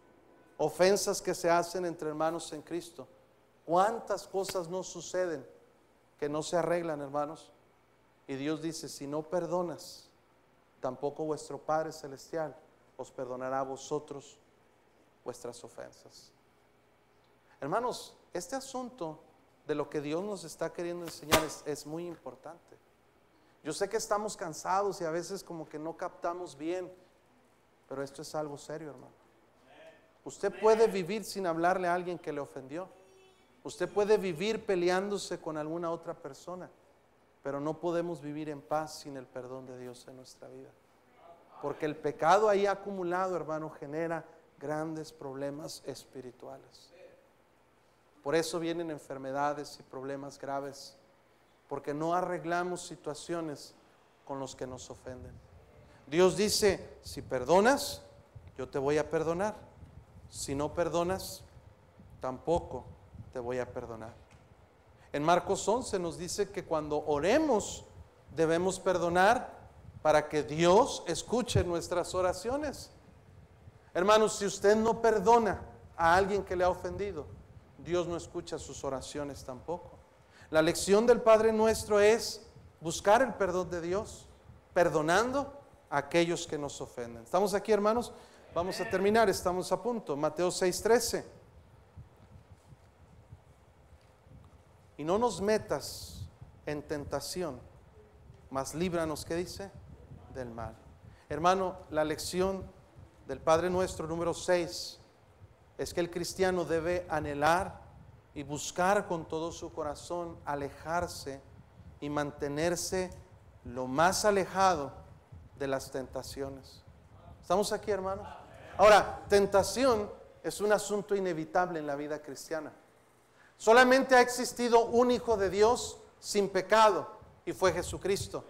Speaker 1: ofensas que se hacen entre hermanos en Cristo. ¿Cuántas cosas no suceden que no se arreglan, hermanos? Y Dios dice, si no perdonas, tampoco vuestro Padre Celestial os perdonará a vosotros vuestras ofensas. Hermanos, este asunto de lo que Dios nos está queriendo enseñar es muy importante. Yo sé que estamos cansados y a veces como que no captamos bien, pero esto es algo serio, hermano. Usted puede vivir sin hablarle a alguien que le ofendió. Usted puede vivir peleándose con alguna otra persona, pero no podemos vivir en paz sin el perdón de Dios en nuestra vida. Porque el pecado ahí acumulado, hermano, genera grandes problemas espirituales. Por eso vienen enfermedades y problemas graves, porque no arreglamos situaciones con los que nos ofenden. Dios dice, si perdonas, yo te voy a perdonar. Si no perdonas, tampoco te voy a perdonar. En Marcos 11 nos dice que cuando oremos debemos perdonar para que Dios escuche nuestras oraciones. Hermanos, si usted no perdona a alguien que le ha ofendido, Dios no escucha sus oraciones tampoco. La lección del Padre Nuestro es buscar el perdón de Dios, perdonando a aquellos que nos ofenden. ¿Estamos aquí, hermanos? Vamos a terminar, estamos a punto. Mateo 6:13. Y no nos metas en tentación, mas líbranos, ¿qué dice? Del mal. Hermano, la lección del Padre Nuestro número 6 es que el cristiano debe anhelar y buscar con todo su corazón alejarse y mantenerse lo más alejado de las tentaciones. ¿Estamos aquí, hermanos? Ahora, tentación es un asunto inevitable en la vida cristiana. Solamente ha existido un Hijo de Dios sin pecado y fue Jesucristo.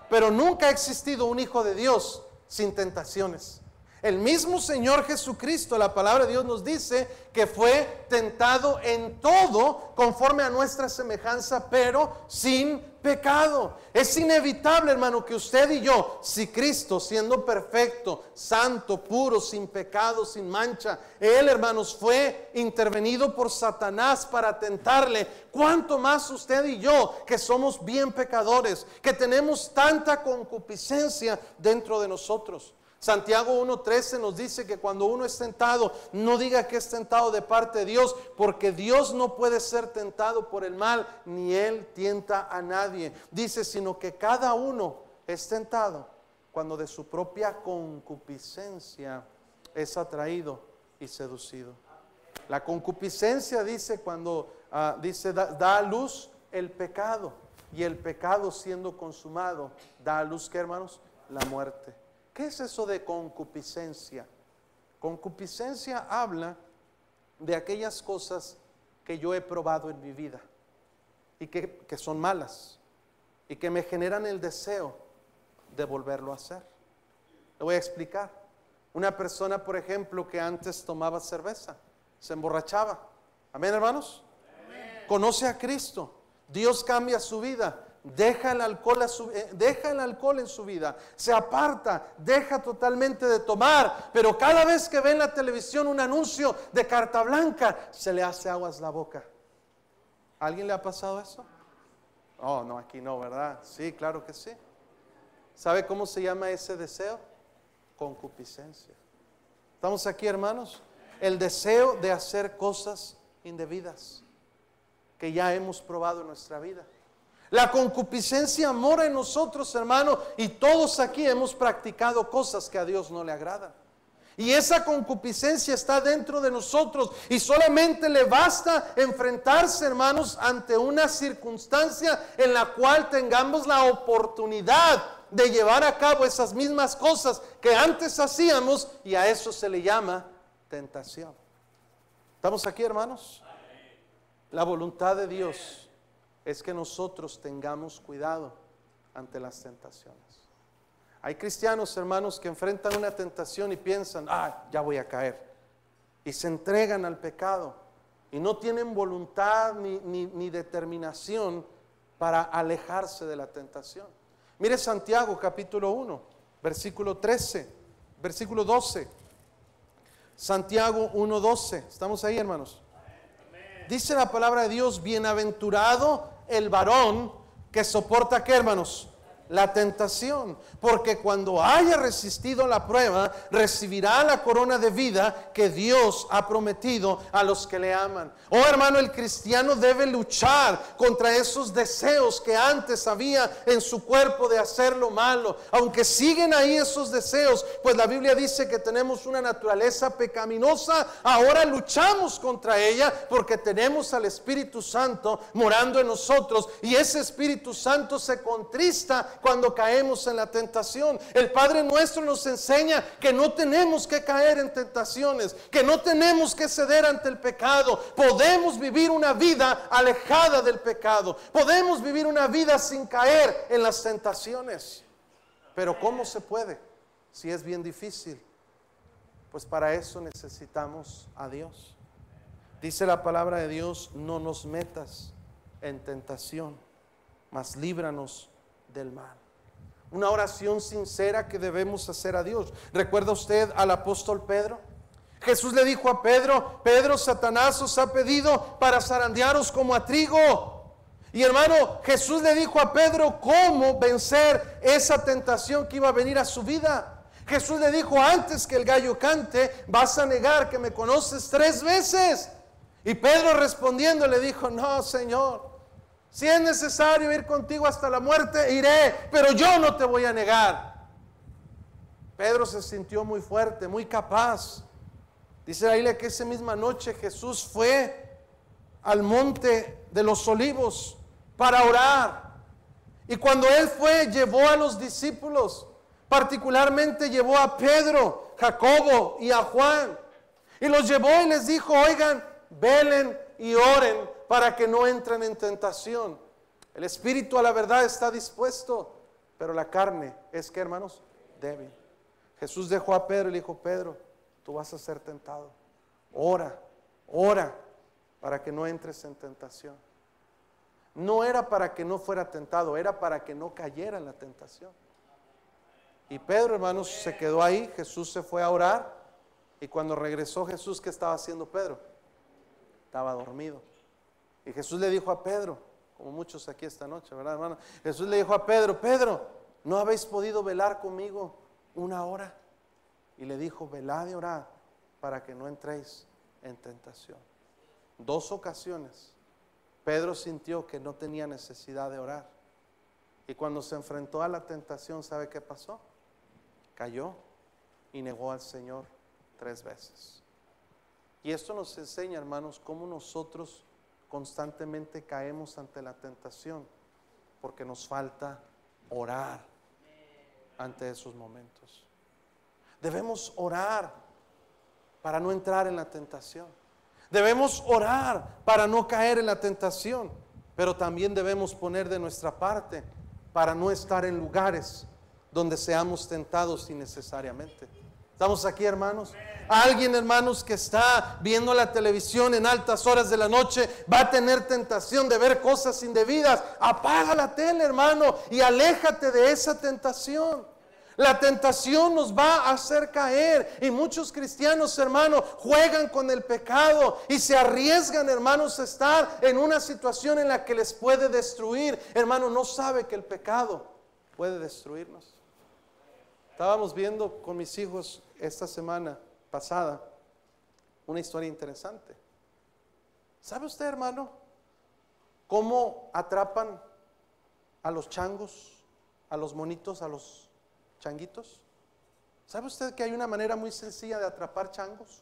Speaker 1: Pero nunca ha existido un Hijo de Dios sin tentaciones. El mismo Señor Jesucristo, la palabra de Dios nos dice que fue tentado en todo conforme a nuestra semejanza, pero sin pecado. Es inevitable, hermano, que usted y yo, si Cristo, siendo perfecto, santo, puro, sin pecado, sin mancha, Él, hermanos, fue intervenido por Satanás para tentarle, ¿cuánto más usted y yo, que somos bien pecadores, que tenemos tanta concupiscencia dentro de nosotros? Santiago 1:13 nos dice que cuando uno es tentado, no diga que es tentado de parte de Dios, porque Dios no puede ser tentado por el mal, ni Él tienta a nadie. Dice, sino que cada uno es tentado cuando de su propia concupiscencia es atraído y seducido. La concupiscencia dice cuando da a luz el pecado, y el pecado siendo consumado da a luz, ¿qué, hermanos? La muerte. ¿Qué es eso de concupiscencia? Concupiscencia habla de aquellas cosas que yo he probado en mi vida y que son malas y que me generan el deseo de volverlo a hacer. Le voy a explicar. Una persona, por ejemplo, que antes tomaba cerveza, se emborrachaba. ¿Amén, hermanos? Amén. Conoce a Cristo, Dios cambia su vida. Deja el alcohol en su vida, se aparta, deja totalmente de tomar, pero cada vez que ve en la televisión un anuncio de carta blanca, se le hace aguas la boca. ¿A alguien le ha pasado eso? Oh, no, aquí no, ¿verdad? Sí, claro que sí. ¿Sabe cómo se llama ese deseo? Concupiscencia. ¿Estamos aquí, hermanos? El deseo de hacer cosas indebidas que ya hemos probado en nuestra vida. La concupiscencia mora en nosotros, hermano, y todos aquí hemos practicado cosas que a Dios no le agradan. Y esa concupiscencia está dentro de nosotros y solamente le basta enfrentarse, hermanos, ante una circunstancia en la cual tengamos la oportunidad de llevar a cabo esas mismas cosas que antes hacíamos, y a eso se le llama tentación. ¿Estamos aquí, hermanos? La voluntad de Dios es que nosotros tengamos cuidado ante las tentaciones. Hay cristianos, hermanos, que enfrentan una tentación y piensan, ya voy a caer, y se entregan al pecado y no tienen voluntad ni determinación para alejarse de la tentación. Mire Santiago capítulo 1, versículo 13, versículo 12. Santiago 1:12. ¿Estamos ahí, hermanos? Dice la palabra de Dios, bienaventurado el varón que soporta, ¿qué, hermanos? La tentación, porque cuando haya resistido la prueba, recibirá la corona de vida que Dios ha prometido a los que le aman. Oh, hermano, el cristiano debe luchar contra esos deseos que antes había en su cuerpo de hacer lo malo. Aunque siguen ahí esos deseos, pues la Biblia dice que tenemos una naturaleza pecaminosa. Ahora luchamos contra ella porque tenemos al Espíritu Santo morando en nosotros, y ese Espíritu Santo se contrista cuando caemos en la tentación. El Padre nuestro nos enseña que no tenemos que caer en tentaciones, que no tenemos que ceder ante el pecado. Podemos vivir una vida alejada del pecado, podemos vivir una vida sin caer en las tentaciones. Pero ¿cómo se puede? Si es bien difícil. Pues para eso necesitamos a Dios. Dice la palabra de Dios, no nos metas en tentación, mas líbranos del mal. Una oración sincera que debemos hacer a Dios. ¿Recuerda usted al apóstol Pedro? Jesús le dijo a Pedro, Pedro, Satanás os ha pedido para zarandearos como a trigo. Y hermano, Jesús le dijo a Pedro cómo vencer esa tentación que iba a venir a su vida. Jesús le dijo, antes que el gallo cante, vas a negar que me conoces 3 veces. Y Pedro respondiendo le dijo, no, Señor, si es necesario ir contigo hasta la muerte, iré, pero yo no te voy a negar. Pedro se sintió muy fuerte, muy capaz. Dice la Biblia que esa misma noche Jesús fue al monte de los olivos para orar. Y cuando él fue, llevó a los discípulos Particularmente llevó a Pedro, Jacobo y a Juan. Y los llevó y les dijo, oigan, velen y oren para que no entren en tentación. El espíritu a la verdad está dispuesto, pero la carne es, ¿qué, hermanos? Débil. Jesús dejó a Pedro y le dijo, Pedro, tú vas a ser tentado. Ora, ora para que no entres en tentación. No era para que no fuera tentado, era para que no cayera en la tentación. Y Pedro, hermanos, se quedó ahí. Jesús se fue a orar. Y cuando regresó Jesús, ¿qué estaba haciendo Pedro? Estaba dormido. Y Jesús le dijo a Pedro, como muchos aquí esta noche, ¿verdad, hermano? Jesús le dijo a Pedro, Pedro, ¿no habéis podido velar conmigo 1 hora? Y le dijo, velad y orad para que no entréis en tentación. 2 ocasiones Pedro sintió que no tenía necesidad de orar. Y cuando se enfrentó a la tentación, ¿sabe qué pasó? Cayó y negó al Señor 3 veces. Y esto nos enseña, hermanos, cómo nosotros constantemente caemos ante la tentación, porque nos falta orar ante esos momentos. Debemos orar para no entrar en la tentación. Debemos orar para no caer en la tentación, pero también debemos poner de nuestra parte para no estar en lugares donde seamos tentados innecesariamente. ¿Estamos aquí, hermanos? Alguien, hermanos, que está viendo la televisión en altas horas de la noche va a tener tentación de ver cosas indebidas. Apaga la tele, hermano, y aléjate de esa tentación. La tentación nos va a hacer caer, y muchos cristianos, hermanos, juegan con el pecado y se arriesgan, hermanos, a estar en una situación en la que les puede destruir. Hermano, no sabe que el pecado puede destruirnos. Estábamos viendo con mis hijos esta semana pasada una historia interesante. ¿Sabe usted, hermano, cómo atrapan a los changos, a los monitos, a los changuitos? ¿Sabe usted que hay una manera muy sencilla de atrapar changos?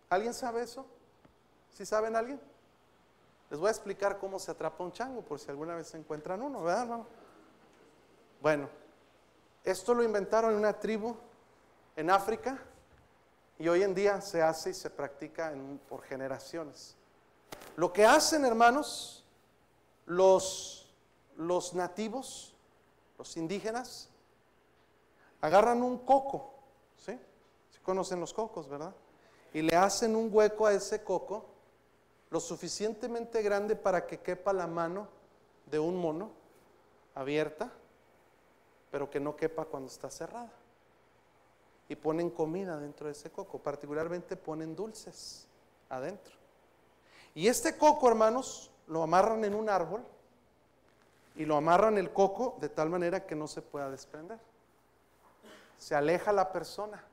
Speaker 1: ¿Alguien sabe eso? ¿Sí saben alguien? Les voy a explicar cómo se atrapa un chango, por si alguna vez se encuentran uno, ¿verdad, hermano? Bueno, esto lo inventaron en una tribu en África y hoy en día se hace y se practica por generaciones. Lo que hacen, hermanos, los nativos, los indígenas, agarran un coco, ¿sí? ¿Sí conocen los cocos, verdad? Y le hacen un hueco a ese coco lo suficientemente grande para que quepa la mano de un mono abierta, pero que no quepa cuando está cerrada. Y ponen comida dentro de ese coco, particularmente ponen dulces adentro. Y este coco, hermanos, lo amarran en un árbol y lo amarran el coco de tal manera que no se pueda desprender. Se aleja la persona.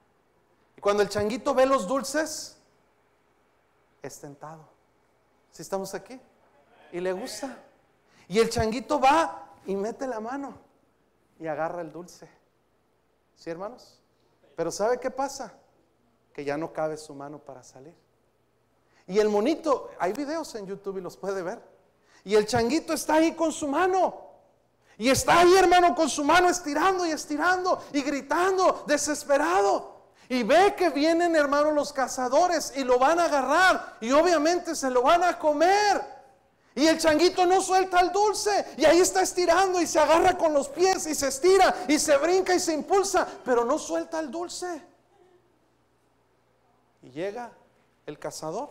Speaker 1: Y cuando el changuito ve los dulces, es tentado. ¿Sí estamos aquí? Y le gusta. Y el changuito va y mete la mano y agarra el dulce. ¿Sí, hermanos? Pero ¿sabe qué pasa? Que ya no cabe su mano para salir. Y el monito, hay videos en YouTube y los puede ver. Y el changuito está ahí con su mano. Y está ahí, hermano, con su mano estirando y gritando, desesperado. Y ve que vienen, hermano, los cazadores y lo van a agarrar. Y obviamente se lo van a comer. Y el changuito no suelta el dulce. Y ahí está estirando y se agarra con los pies y se estira y se brinca y se impulsa. Pero no suelta el dulce. Y llega el cazador,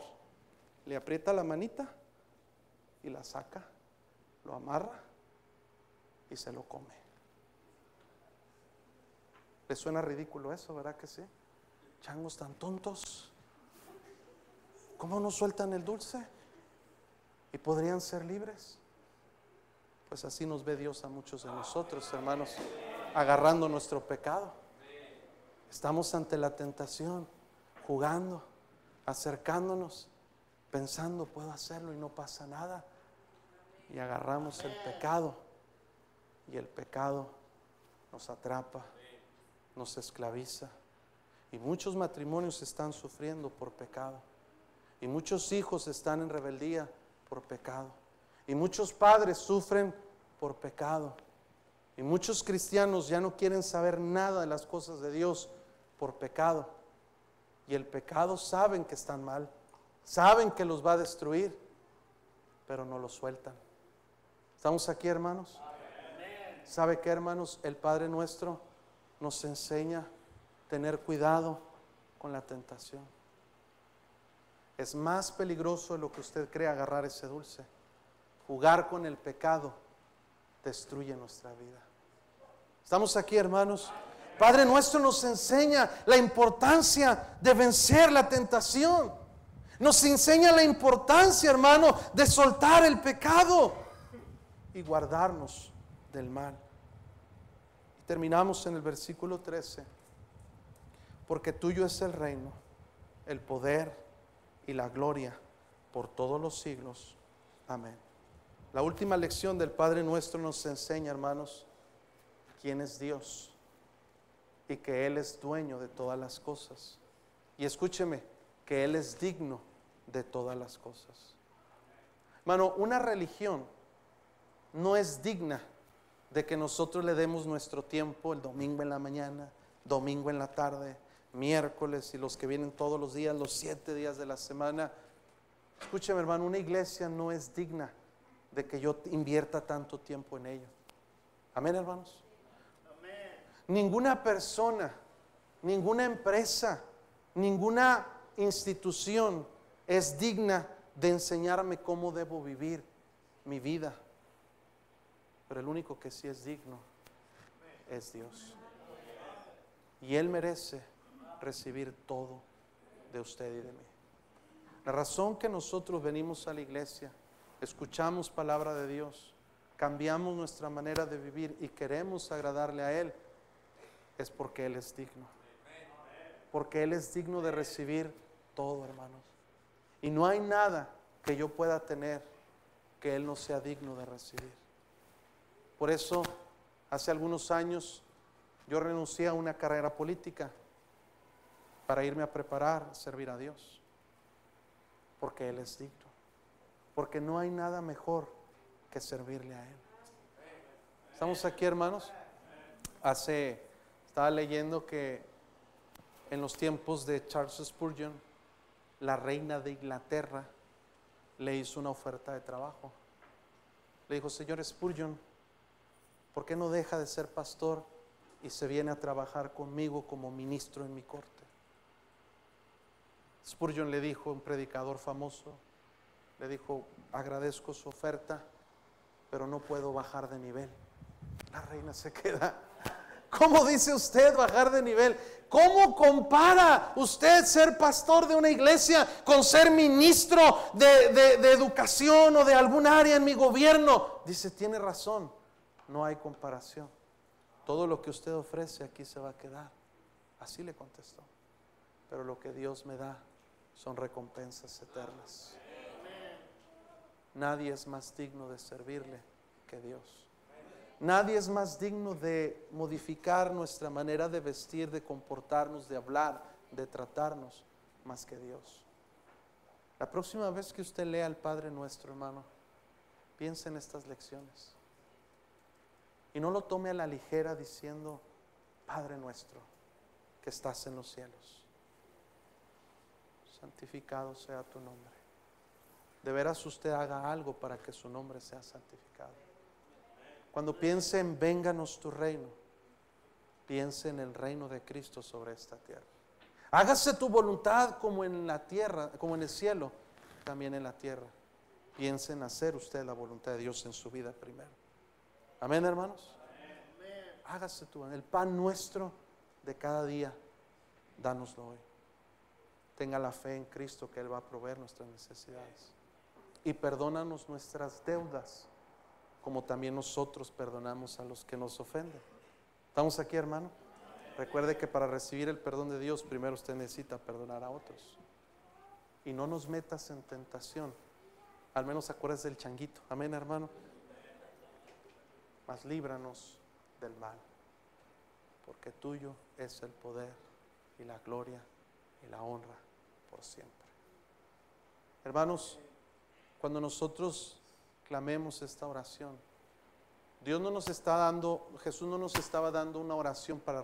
Speaker 1: le aprieta la manita y la saca, lo amarra y se lo come. ¿Les suena ridículo eso, verdad que sí? Changos tan tontos, ¿cómo no sueltan el dulce? Y podrían ser libres. Pues así nos ve Dios a muchos de nosotros, hermanos, agarrando nuestro pecado. Estamos ante la tentación, jugando, acercándonos, pensando puedo hacerlo y no pasa nada. Y agarramos el pecado. Y el pecado nos atrapa, nos esclaviza. Y muchos matrimonios están sufriendo por pecado. Y muchos hijos están en rebeldía por pecado. Y muchos padres sufren por pecado. Y muchos cristianos ya no quieren saber nada de las cosas de Dios por pecado. Y el pecado saben que están mal, saben que los va a destruir, pero no lo sueltan. ¿Estamos aquí, hermanos? ¿Sabe qué, hermanos? El Padre nuestro nos enseña a tener cuidado con la tentación. Es más peligroso de lo que usted cree agarrar ese dulce. Jugar con el pecado destruye nuestra vida. ¿Estamos aquí, hermanos? Padre nuestro nos enseña la importancia de vencer la tentación. Nos enseña la importancia, hermano, de soltar el pecado y guardarnos del mal. Y terminamos en el versículo 13. Porque tuyo es el reino, el poder y la gloria por todos los siglos. Amén. La última lección del Padre nuestro nos enseña, hermanos, quién es Dios y que Él es dueño de todas las cosas. Y escúcheme, que Él es digno de todas las cosas. Hermano, una religión no es digna de que nosotros le demos nuestro tiempo el domingo en la mañana, domingo en la tarde, miércoles y los que vienen todos los días, los 7 días de la semana. Escúcheme, hermano, una iglesia no es digna de que yo invierta tanto tiempo en ello. Amén, hermanos. Amén. Ninguna persona, ninguna empresa, ninguna institución es digna de enseñarme cómo debo vivir mi vida. Pero el único que sí es digno es Dios. Y Él merece recibir todo de usted y de mí. La razón que nosotros venimos a la iglesia, escuchamos palabra de Dios, cambiamos nuestra manera de vivir y queremos agradarle a Él, es porque Él es digno. Porque Él es digno de recibir todo, hermanos. Y no hay nada que yo pueda tener que Él no sea digno de recibir. Por eso, hace algunos años, yo renuncié a una carrera política para irme a preparar, a servir a Dios. Porque Él es digno. Porque no hay nada mejor que servirle a Él. ¿Estamos aquí, hermanos? Estaba leyendo que en los tiempos de Charles Spurgeon, la reina de Inglaterra le hizo una oferta de trabajo. Le dijo: señor Spurgeon, ¿por qué no deja de ser pastor y se viene a trabajar conmigo como ministro en mi corte? Spurgeon le dijo, un predicador famoso, le dijo: agradezco su oferta, pero no puedo bajar de nivel. La reina se queda: ¿cómo dice usted bajar de nivel? ¿Cómo compara usted ser pastor de una iglesia con ser ministro de educación o de algún área en mi gobierno? Dice: tiene razón, no hay comparación. Todo lo que usted ofrece aquí se va a quedar. Así le contestó. Pero lo que Dios me da son recompensas eternas. Nadie es más digno de servirle que Dios. Nadie es más digno de modificar nuestra manera de vestir, de comportarnos, de hablar, de tratarnos, más que Dios. La próxima vez que usted lea al Padre Nuestro, hermano, piense en estas lecciones. Y no lo tome a la ligera diciendo: Padre nuestro que estás en los cielos, santificado sea tu nombre. De veras usted haga algo para que su nombre sea santificado. Cuando piense en vénganos tu reino, piense en el reino de Cristo sobre esta tierra. Hágase tu voluntad como en la tierra, como en el cielo, también en la tierra. Piense en hacer usted la voluntad de Dios en su vida primero. Amén, hermanos. Hágase tu voluntad. El pan nuestro de cada día, dánoslo hoy. Tenga la fe en Cristo que Él va a proveer nuestras necesidades. Y perdónanos nuestras deudas, como también nosotros perdonamos a los que nos ofenden. ¿Estamos aquí, hermano? Recuerde que para recibir el perdón de Dios, primero usted necesita perdonar a otros. Y no nos metas en tentación. Al menos acuérdese del changuito. Amén, hermano. Mas líbranos del mal, porque tuyo es el poder y la gloria y la honra por siempre. Hermanos, cuando nosotros clamemos esta oración, Dios no nos está dando, Jesús no nos estaba dando una oración para